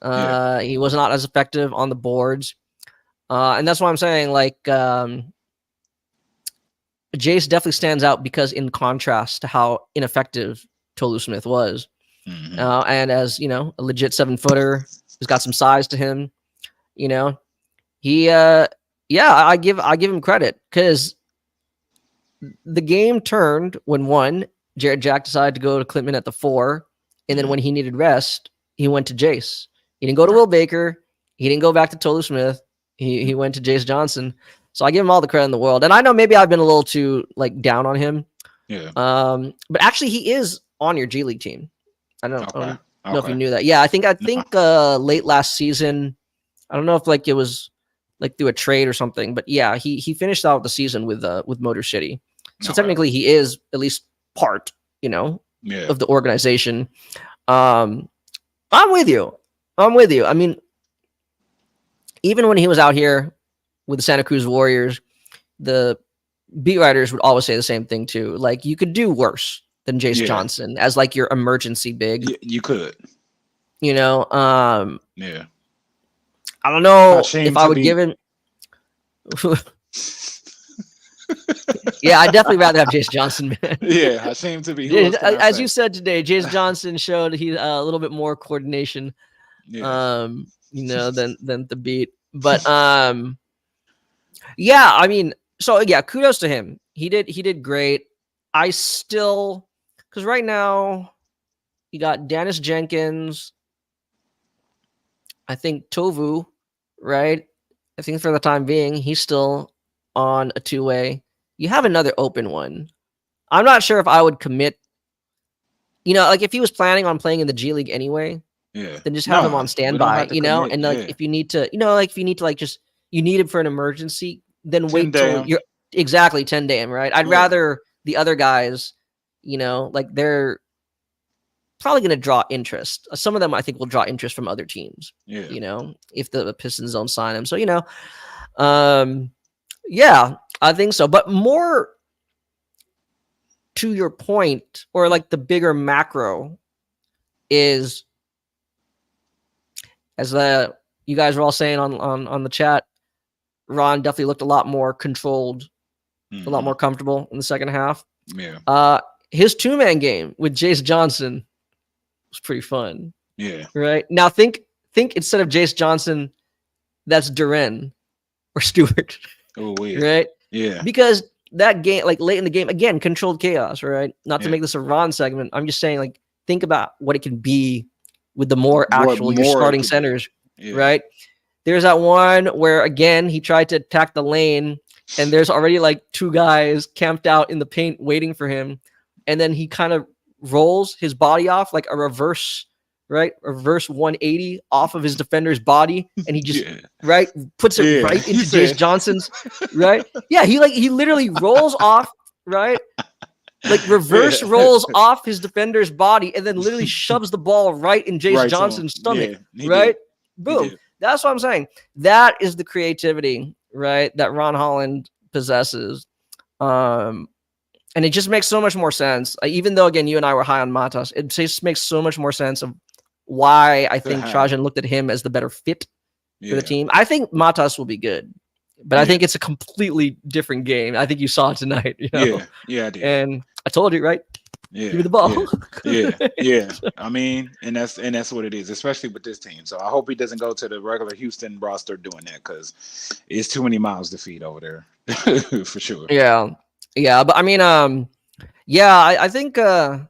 He was not as effective on the boards. And that's why I'm saying, like, Jayce definitely stands out because in contrast to how ineffective Tolu Smith was. And as, a legit 7-footer who's got some size to him, I give him credit because the game turned when Jared Jack decided to go to Klintman at the 4, and then when he needed rest, he went to Jayce. He didn't go to Will Baker. He didn't go back to Tolu Smith. He went to Jayce Johnson. So I give him all the credit in the world. And I know maybe I've been a little too down on him. Yeah. But actually, he is on your G League team. I don't know if you knew that. Yeah, I think late last season. I don't know if it was through a trade or something, but yeah, he finished out the season with Motor City. So technically he is at least part, of the organization. I'm with you. I mean, even when he was out here with the Santa Cruz Warriors, the beat writers would always say the same thing too. Like, you could do worse than Jayce Johnson as your emergency big. You could. I don't know if I would give him. Yeah, I'd definitely rather have Jayce Johnson, man. Yeah, I seem to be. As you said today, Jayce Johnson showed he's a little bit more coordination, than the beat. But I mean, so yeah, kudos to him. He did great. I still, because right now you got Dennis Jenkins. I think Tovu, right? I think for the time being, he's still on a 2-way. You have another open one. I'm not sure if I would commit. If he was planning on playing in the G League anyway, then just have him on standby. And if you need to, just you need him for an emergency, then wait till damn. you're exactly 10 damn, right? I'd rather the other guys, like they're probably going to draw interest. Some of them I think will draw interest from other teams. Yeah. If the Pistons don't sign him. So, yeah, I think so. But more to your point, or like the bigger macro is, as you guys were all saying on the chat, Ron definitely looked a lot more controlled, a lot more comfortable in the second half. Yeah. His 2-man game with Jayce Johnson was pretty fun. Yeah. Right. Now think instead of Jayce Johnson, that's Duren or Stewart. Oh, weird. Right. Yeah. Because that game, like late in the game, again, controlled chaos, right? Not to make this a Ron segment. I'm just saying, like, think about what it can be with the more your starting centers, right? There's that one where, again, he tried to attack the lane, and there's already like 2 guys camped out in the paint waiting for him. And then he kind of rolls his body off like a reverse 180 off of his defender's body, and he just puts it right into Jayce Johnson's right. Yeah, he literally rolls off, right? Like reverse rolls off his defender's body and then literally shoves the ball right in Jayce Johnson's stomach. Right? Boom. That's what I'm saying. That is the creativity, right, that Ron Holland possesses. And it just makes so much more sense. Even though, again, you and I were high on Matas, it just makes so much more sense of why I think Trajan looked at him as the better fit for the team. I think Matas will be good, but I think it's a completely different game. I think you saw it tonight. Yeah, I did. And I told you, right? Yeah, give me the ball. Yeah. I mean, and that's what it is, especially with this team. So I hope he doesn't go to the regular Houston roster doing that, because it's too many miles to feed over there for sure. Yeah, but I mean, I think a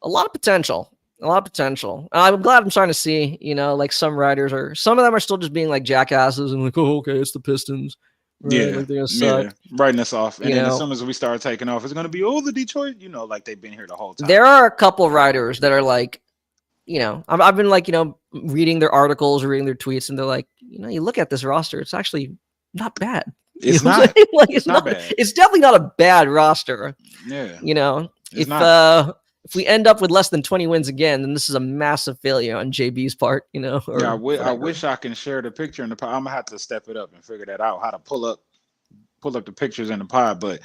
lot of potential. I'm glad I'm starting to see, like some writers some of them are still just being like jackasses and like, oh, okay, it's the Pistons. Right? Yeah, like they're gonna suck. Writing us off. And then as soon as we start taking off, it's going to be, the Detroit, like they've been here the whole time. There are a couple writers that are like, I've been like, reading their articles or reading their tweets, and they're like, you look at this roster, it's actually not bad. It's not. Like, it's not bad. It's definitely not a bad roster. Yeah. If we end up with less than 20 wins again, then this is a massive failure on JB's part, I wish I can share the picture in the pod. I'm gonna have to step it up and figure that out, how to pull up the pictures in the pod. But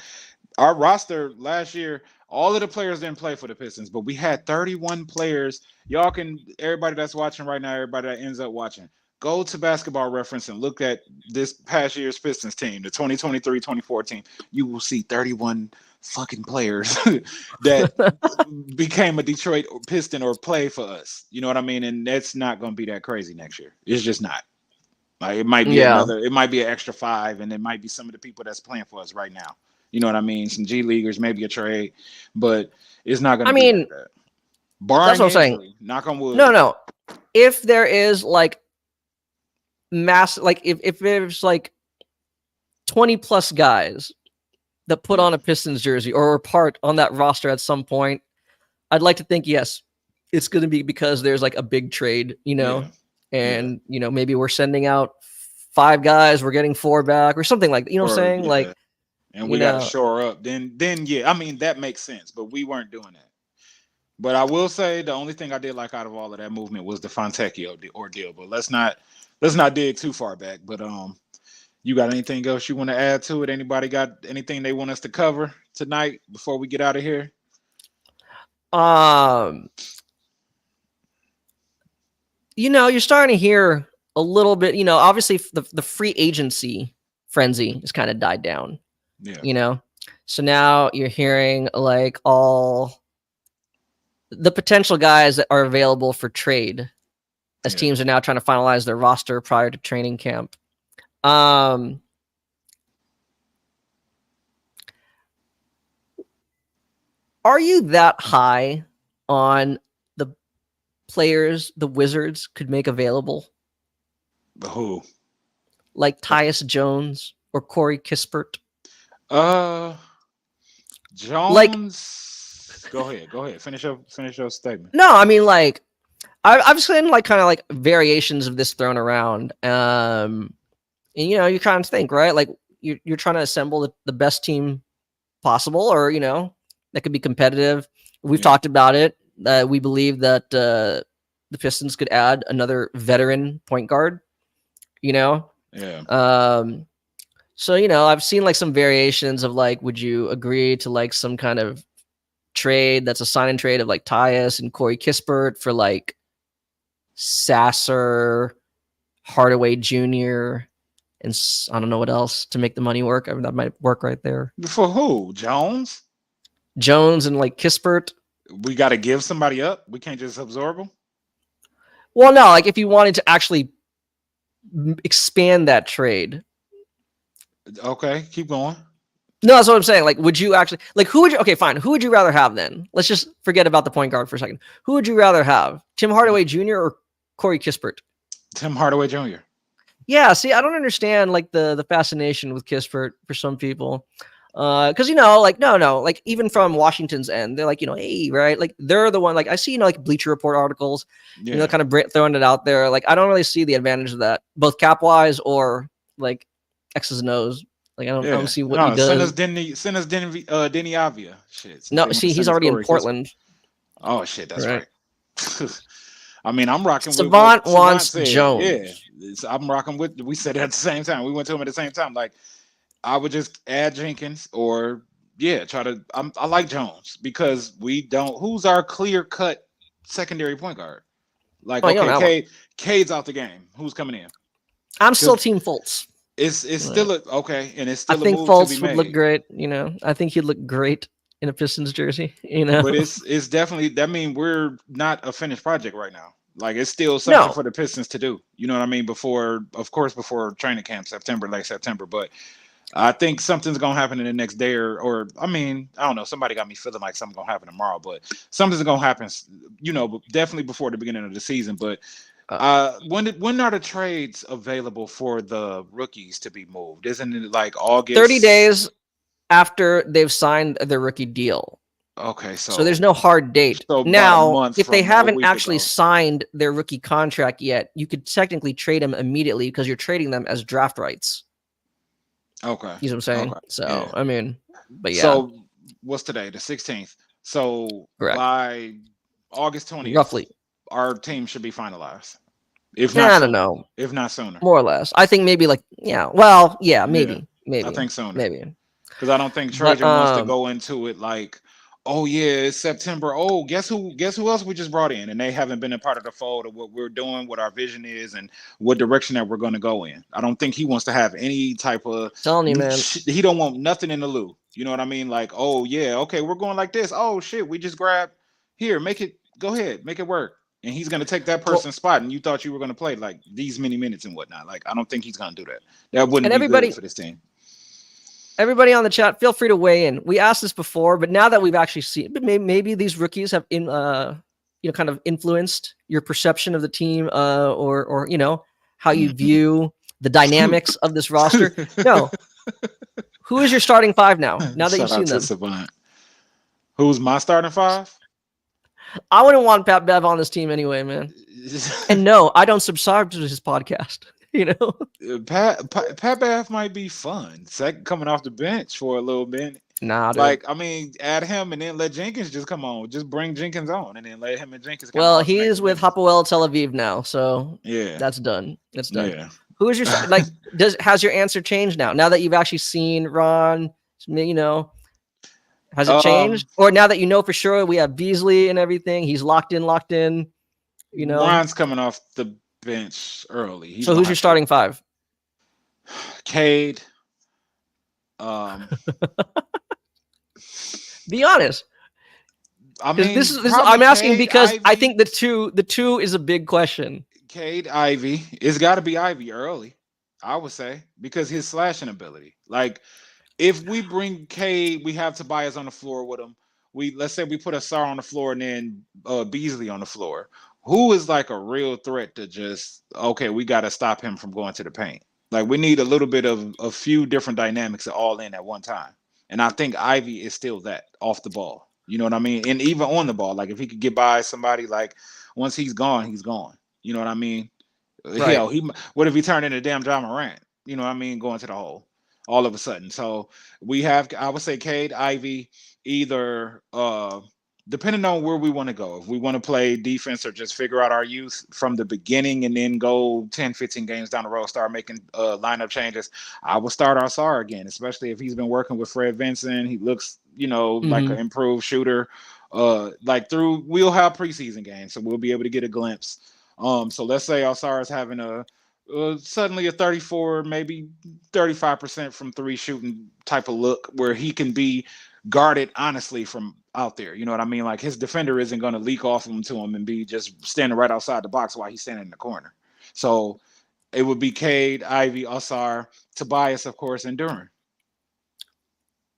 our roster last year, all of the players didn't play for the Pistons, but we had 31 players. Everybody that's watching right now, everybody that ends up watching, go to Basketball Reference and look at this past year's Pistons team, the 2023-24 team. You will see 31 fucking players that became a Detroit Piston or play for us. You know what I mean? And that's not going to be that crazy next year. It's just not. Like, it might be it might be an extra 5, and it might be some of the people that's playing for us right now. You know what I mean? Some G Leaguers, maybe a trade, but it's not going to be like that. That's what I'm saying. Knock on wood. No. If there is like if there's like 20 plus guys that put on a Pistons jersey or are part on that roster at some point, I'd like to think, yes, it's going to be because there's like a big trade, and maybe we're sending out 5 guys, we're getting 4 back or something like that. You know what I'm saying? Like, and we got to shore up. Then I mean, that makes sense, but we weren't doing that. But I will say the only thing I did like out of all of that movement was the Fontecchio ordeal. But let's not dig too far back. But you got anything else you want to add to it? Anybody got anything they want us to cover tonight before we get out of here? You're starting to hear a little bit, obviously the free agency frenzy has kind of died down. Yeah. So now you're hearing like all the potential guys that are available for trade as teams are now trying to finalize their roster prior to training camp. Are you that high on the players the Wizards could make available? Who? Like Tyus Jones or Corey Kispert? Jones. Like, go ahead. Finish your statement. No, I mean, like, I've seen like kind of like variations of this thrown around. And, you kind of think, right? Like you're trying to assemble the best team possible, or, that could be competitive. We've talked about it. We believe that the Pistons could add another veteran point guard, Yeah. So, I've seen like some variations of like, would you agree to like some kind of trade that's a sign and trade of like Tyus and Corey Kispert for like Sasser, Hardaway Jr., and I don't know what else to make the money work. I mean, that might work right there. For who? Jones and like Kispert. We got to give somebody up. We can't just absorb them. Well, no, like if you wanted to actually expand that trade. Okay, keep going. No, that's what I'm saying. Like, would you actually like who would you? Okay, fine. Who would you rather have then? Let's just forget about the point guard for a second. Who would you rather have, Tim Hardaway Jr. or Corey Kispert? Tim Hardaway Jr. Yeah. See, I don't understand like the fascination with Kispert for some people, because like no, like even from Washington's end, they're like hey, right, like they're the one. Like I see like Bleacher Report articles, kind of throwing it out there. Like I don't really see the advantage of that, both cap wise or like X's and O's. Like I don't see what he does. Send us Denny Avia. Shit. No, see, he's already in Portland. Oh shit, that's right. I mean, I'm rocking. Savant wants Jones. Yeah, I'm rocking with. We said it at the same time. We went to him at the same time. Like, I would just add Jenkins or try to. I like Jones because we don't. Who's our clear cut secondary point guard? Like, Cade's out the game. Who's coming in? I'm still Team Fultz. It's still okay, and it's still. I think Fultz would look great. I think he'd look great in a Pistons jersey. But it's definitely that mean we're not a finished project right now. Like it's still something for the Pistons to do. You know what I mean? Before training camp, late September. But I think something's gonna happen in the next day or I mean, I don't know. Somebody got me feeling like something's gonna happen tomorrow, but something's gonna happen. Definitely before the beginning of the season. But when are the trades available for the rookies to be moved? Isn't it like August? 30 days after they've signed their rookie deal. Okay, so there's no hard date. So now, if they haven't actually signed their rookie contract yet, you could technically trade them immediately because you're trading them as draft rights. Okay. You know what I'm saying? Okay. So, I mean, but yeah. So, what's today? The 16th. So, by August 20th, roughly, our team should be finalized. If not, I don't know. If not sooner. More or less. I think maybe maybe. I think sooner. Maybe. Because I don't think Trajan wants to go into it like, oh yeah, it's September. Oh, guess who else we just brought in? And they haven't been a part of the fold of what we're doing, what our vision is, and what direction that we're going to go in. I don't think he wants to have any type of. Telling you, man. He don't want nothing in the loop. You know what I mean? Like, oh yeah, okay, we're going like this. Oh shit, we just grabbed here. Go ahead, make it work. And he's going to take that person's spot, and you thought you were going to play like these many minutes and whatnot. Like, I don't think he's going to do that. That wouldn't be good for this team. Everybody on the chat, feel free to weigh in. We asked this before, but now that we've actually seen, maybe these rookies have kind of influenced your perception of the team, or how you view the dynamics of this roster. No, who is your starting five now? Now that you've seen them, Savant. Who's my starting five? I wouldn't want Pat Bev on this team anyway, man. And no, I don't subscribe to his podcast. Pat Bev might be fun. Second coming off the bench for a little bit. Nah, dude. Like I mean, add him and then let Jenkins just come on. Just bring Jenkins on and then let him and Jenkins. Well, he's with Hapoel Tel Aviv now, so yeah, that's done. That's done. Yeah. Who is your like? Has your answer changed now? Now that you've actually seen Ron, has it changed? Or now that you know for sure we have Beasley and everything, he's locked in. Ron's coming off the bench early. So who's your starting five? Cade. Be honest. I mean, I'm asking Cade, because Ivy, I think the two is a big question. Cade, Ivy. It's got to be Ivy early, I would say, because his slashing ability. Like, if we bring Cade, we have Tobias on the floor with him. Let's say we put Asar on the floor and then Beasley on the floor. Who is like a real threat to just, okay, we got to stop him from going to the paint. Like we need a little bit of a few different dynamics all in at one time. And I think Ivy is still that off the ball. You know what I mean? And even on the ball, like if he could get by somebody, like once he's gone, he's gone. You know what I mean? Right. Hell, what if he turned into damn John Morant? you know what I mean, going to the hole all of a sudden. So we have, I would say, Cade, Ivy, either depending on where we want to go. If we want to play defense or just figure out our youth from the beginning and then go 10, 15 games down the road, start making lineup changes, I will start Sasser again, especially if he's been working with Fred Vincent. He looks, you know, like an improved shooter. Like we'll have preseason games, so we'll be able to get a glimpse. So let's say Sasser is having suddenly a 34, maybe 35% from three shooting type of look where he can be guarded honestly from out there. You know what I mean? Like his defender isn't going to leak off him to him and be just standing right outside the box while he's standing in the corner. So it would be Cade, Ivy, Sasser, Tobias, of course, and Duren.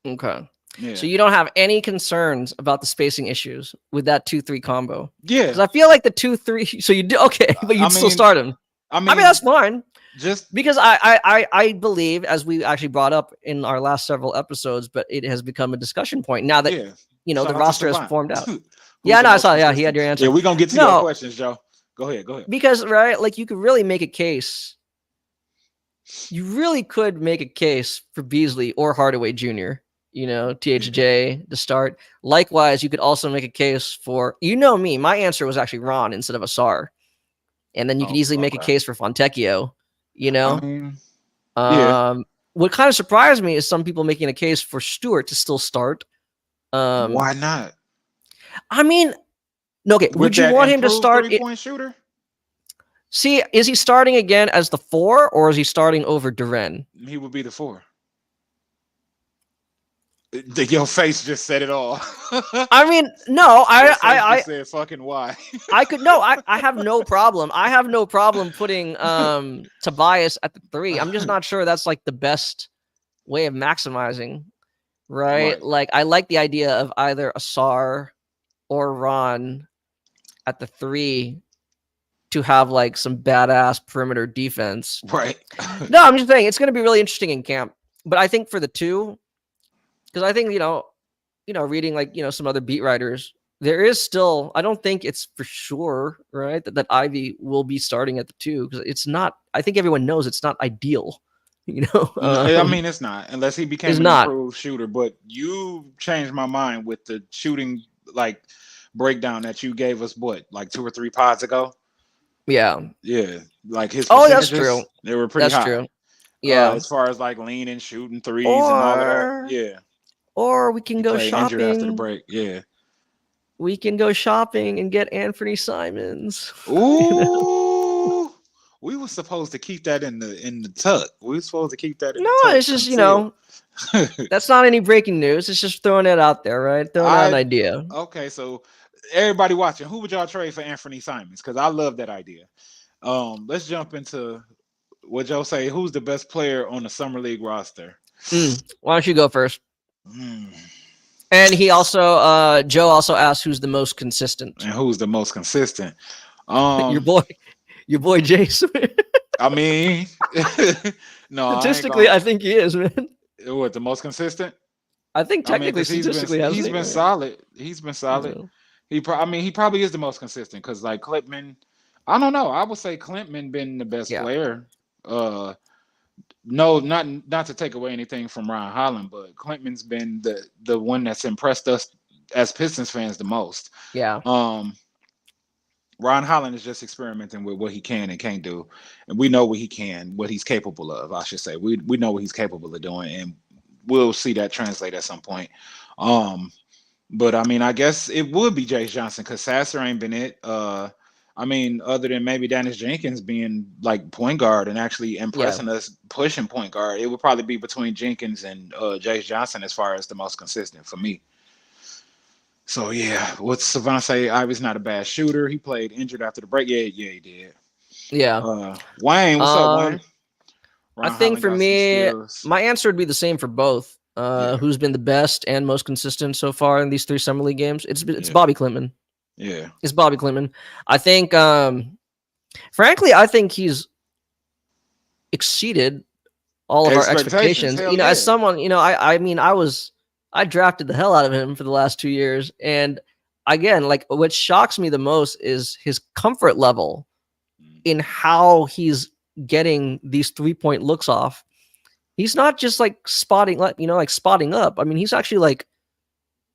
Okay. Yeah. So you don't have any concerns about the spacing issues with that 2-3 combo? Yeah. Because I feel like the 2-3. So you do okay, but you'd still start him. I mean that's fine. Just because I believe, as we actually brought up in our last several episodes, but it has become a discussion point now that you know the roster has formed out. Yeah, no, I saw. Yeah, he had your answer. Yeah, we're gonna get to your questions, Joe. Go ahead. Because like you could really make a case. You really could make a case for Beasley or Hardaway Jr. You know, THJ to start. Likewise, you could also make a case for, you know me. My answer was actually Ron instead of Sasser. And then you could easily make a case for Fontecchio, you know? What kind of surprised me is some people making a case for Stewart to still start. Why not? I mean, okay. Would you want him to start? 3-point shooter? See, is he starting again as the 4 or is he starting over Duren? He would be the 4. Your face just said it all. I mean, no, I said fucking why. I have no problem. I have no problem putting Tobias at the 3. I'm just not sure that's like the best way of maximizing, right? Like I like the idea of either Sasser or Ron at the 3 to have like some badass perimeter defense. Right. No, I'm just saying it's going to be really interesting in camp. But I think for the 2, because I think, you know, reading like, some other beat writers, there is still, I don't think it's for sure, right, that Ivy will be starting at the 2, because it's not, I think everyone knows it's not ideal, I mean, it's not, unless he became an improved shooter. But you changed my mind with the shooting, like, breakdown that you gave us, like 2 or 3 pods ago? Yeah. Yeah. Like his that's true. They were pretty high. True. Yeah. As far as like leaning, shooting threes and all of that. Yeah. Or we can go shopping after the break. Yeah. We can go shopping and get Anthony Simons. Ooh. We were supposed to keep that in the tuck. We were supposed to keep that in the tuck. It's just, that's not any breaking news. It's just throwing it out there, right? Throwing out an idea. Okay, so everybody watching, who would y'all trade for Anthony Simons? Because I love that idea. Let's jump into what Joe say. Who's the best player on the Summer League roster? Why don't you go first? And he also, Joe also asked who's the most consistent. And who's the most consistent? Your boy Jayce. I mean, no. Statistically, I think he is, man. What, the most consistent? I think technically, statistically, he's been solid. He's been solid. He probably is the most consistent because, like, Klintman, I don't know. I would say Klintman been the best player. No, not to take away anything from Ron Holland, but Klintman's been the one that's impressed us as Pistons fans the most. Yeah. Ron Holland is just experimenting with what he can and can't do, and we know what he can, what he's capable of. I should say we know what he's capable of doing, and we'll see that translate at some point. But I mean, I guess it would be Jayce Johnson because Sasser ain't been it. I mean, other than maybe Dennis Jenkins being like point guard and actually impressing us pushing point guard, it would probably be between Jenkins and Jayce Johnson as far as the most consistent for me. So yeah, what's Savant say? Ivy's not a bad shooter. He played injured after the break. Yeah, he did. Yeah. Wayne, what's up, Wayne? I think for me, my answer would be the same for both. Who's been the best and most consistent so far in these 3 Summer League games? It's Bobby Klintman. Yeah. It's Bobby Klintman. I think, frankly, I think he's exceeded all of our expectations. As someone, I drafted the hell out of him for the last 2 years. And again, like what shocks me the most is his comfort level in how he's getting these 3-point looks off, he's not just like spotting, like, like spotting up. I mean, he's actually like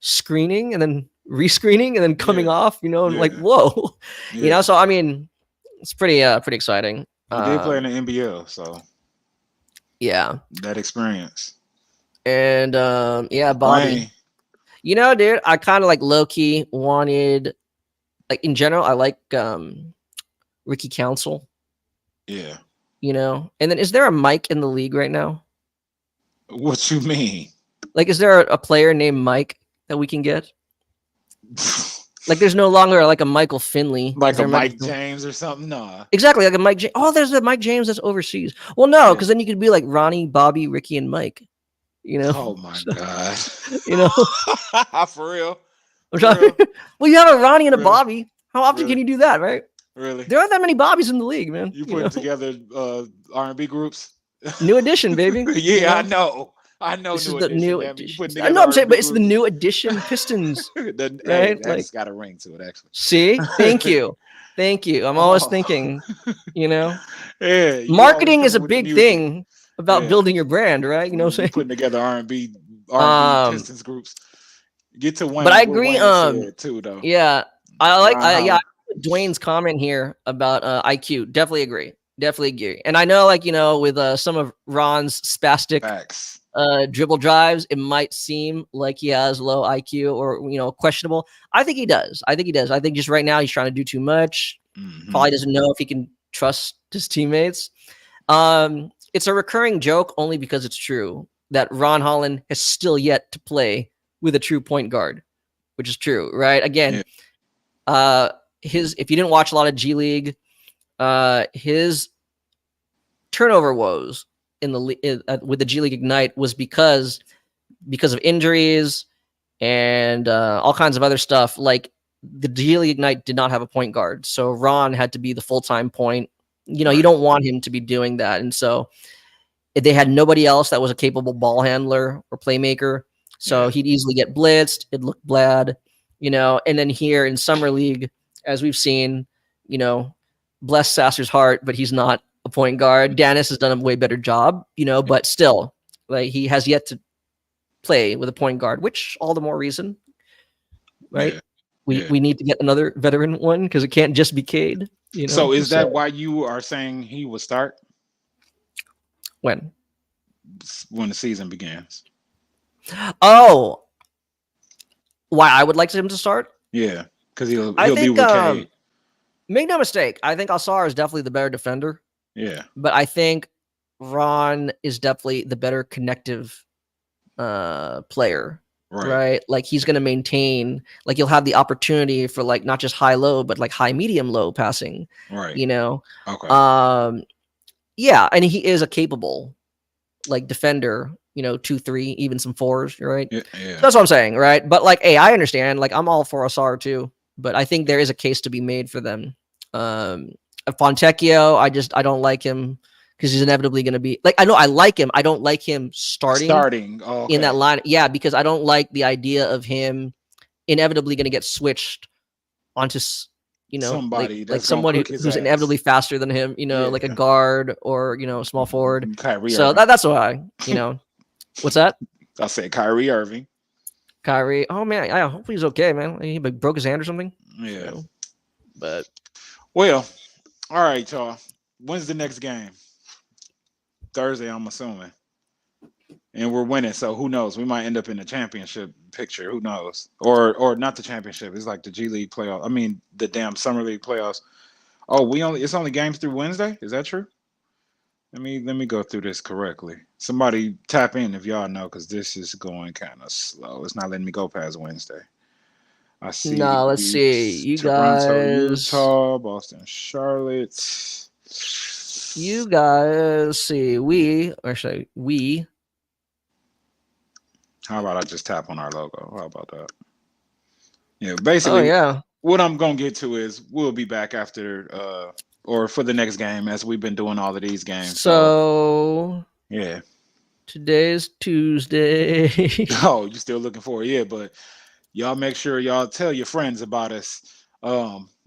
screening and then rescreening and then coming off, and like, whoa, so I mean, it's pretty exciting. He did play in the NBL, so yeah, that experience. And Bobi, dude, I kind of like low-key wanted, like, in general, I like Ricky Council. Yeah. And then is there a Mike in the league right now? What you mean? Like, is there a player named Mike that we can get? Like, there's no longer like a Michael Finley, like a Mike James or something. No, exactly, like a Mike James. Oh, there's a Mike James that's overseas. Well, no, because then you could be like Ronnie, Bobi, Ricky, and Mike. Oh my god. For real. Well, you have a Ronnie and a Bobi. How often can you do that, right? Really? There aren't that many Bobbies in the league, man. You put together R&B groups. New edition, baby. I know. This is the new edition. I know I'm saying, but it's the new edition Pistons. Right? That's got a ring to it, actually. See? Thank you. I'm always thinking, Yeah. Marketing is a big thing about building your brand, right? You know what I'm saying? Putting together R&B Pistons groups. Get to Wayne. But I agree too, though. Yeah. I like Dwayne's comment here about IQ. Definitely agree. And I know, like, with some of Ron's spastic dribble drives, it might seem like he has low IQ or, questionable. I think he does. I think just right now he's trying to do too much. Mm-hmm. Probably doesn't know if he can trust his teammates. It's a recurring joke only because it's true that Ron Holland has still yet to play with a true point guard, which is true, right? Again, if you didn't watch a lot of G League, his turnover woes with the G League Ignite was because of injuries and all kinds of other stuff. Like, the G League Ignite did not have a point guard, so Ron had to be the full-time point. You don't want him to be doing that, and so they had nobody else that was a capable ball handler or playmaker. So he'd easily get blitzed. It looked bad, and then here in Summer League, as we've seen, bless Sasser's heart, but he's not a point guard. Dennis has done a way better job, but still, like, he has yet to play with a point guard, which all the more reason, right? We need to get another veteran one because it can't just be Cade. So is that why you are saying he will start? When the season begins. Oh, why I would like him to start? Yeah, because he'll be with Cade. Make no mistake, I think Sasser is definitely the better defender. Yeah, but I think Ron is definitely the better connective player. Right? Like, he's going to maintain, like, you'll have the opportunity for, like, not just high low, but like high medium low passing. Right. Okay. Yeah, and he is a capable, like, defender. 2-3, even some 4s, right? Yeah. So that's what I'm saying, right? But, like, hey, I understand. Like, I'm all for Sasser too, but I think there is a case to be made for them. Fontecchio, I don't like him because he's inevitably going to be, like, I know I like him. I don't like him starting in that line. Yeah, because I don't like the idea of him inevitably going to get switched onto, somebody like someone who's inevitably faster than him, like a guard or, small forward. Kyrie so that's why, what's that? I'll say Kyrie Irving. Oh man, I hope he's okay, man. He broke his hand or something. Yeah. But all right, y'all. When's the next game? Thursday, I'm assuming. And we're winning, so who knows? We might end up in the championship picture. Who knows? Or not the championship. It's like the G League playoff. I mean, the damn Summer League playoffs. Oh, it's only games through Wednesday? Is that true? Let me go through this correctly. Somebody tap in if y'all know, because this is going kind of slow. It's not letting me go past Wednesday. I see. No, let's see. You Toronto, guys, Utah, Boston, Charlotte. You guys see. How about I just tap on our logo? How about that? Yeah, basically. What I'm gonna get to is we'll be back after or for the next game, as we've been doing all of these games. So yeah. Today's Tuesday. Oh, you still looking for it? Yeah, but y'all make sure y'all tell your friends about us.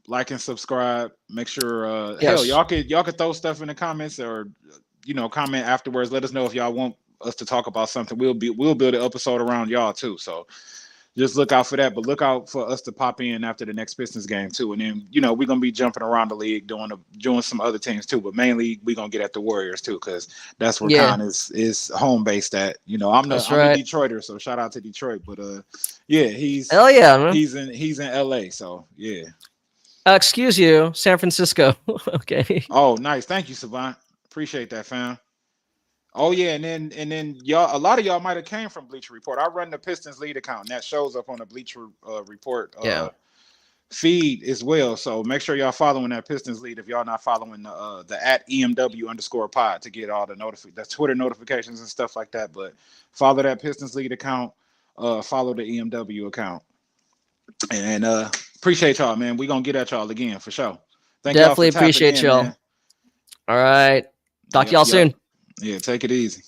like and subscribe. Make sure hell, y'all could throw stuff in the comments or comment afterwards. Let us know if y'all want us to talk about something. We'll build an episode around y'all too. So just look out for that, but look out for us to pop in after the next Pistons game too. And then, we're going to be jumping around the league doing some other teams too, but mainly we're going to get at the Warriors too, because that's where Con is home based at. I'm a Detroiter, so shout out to Detroit. But he's man. He's in LA, so yeah. Excuse you, San Francisco. Okay. Oh, nice. Thank you, Savant. Appreciate that, fam. Oh yeah, and then y'all, a lot of y'all might have came from Bleacher Report. I run the Pistons Lead account, and that shows up on the Bleacher Report feed as well. So make sure y'all following that Pistons Lead if y'all not following the at EMW_pod to get all the that's Twitter notifications and stuff like that. But follow that Pistons Lead account, follow the EMW account, and appreciate y'all, man. We gonna get at y'all again for sure. Definitely appreciate y'all. Man. All right, talk to y'all soon. Yeah, take it easy.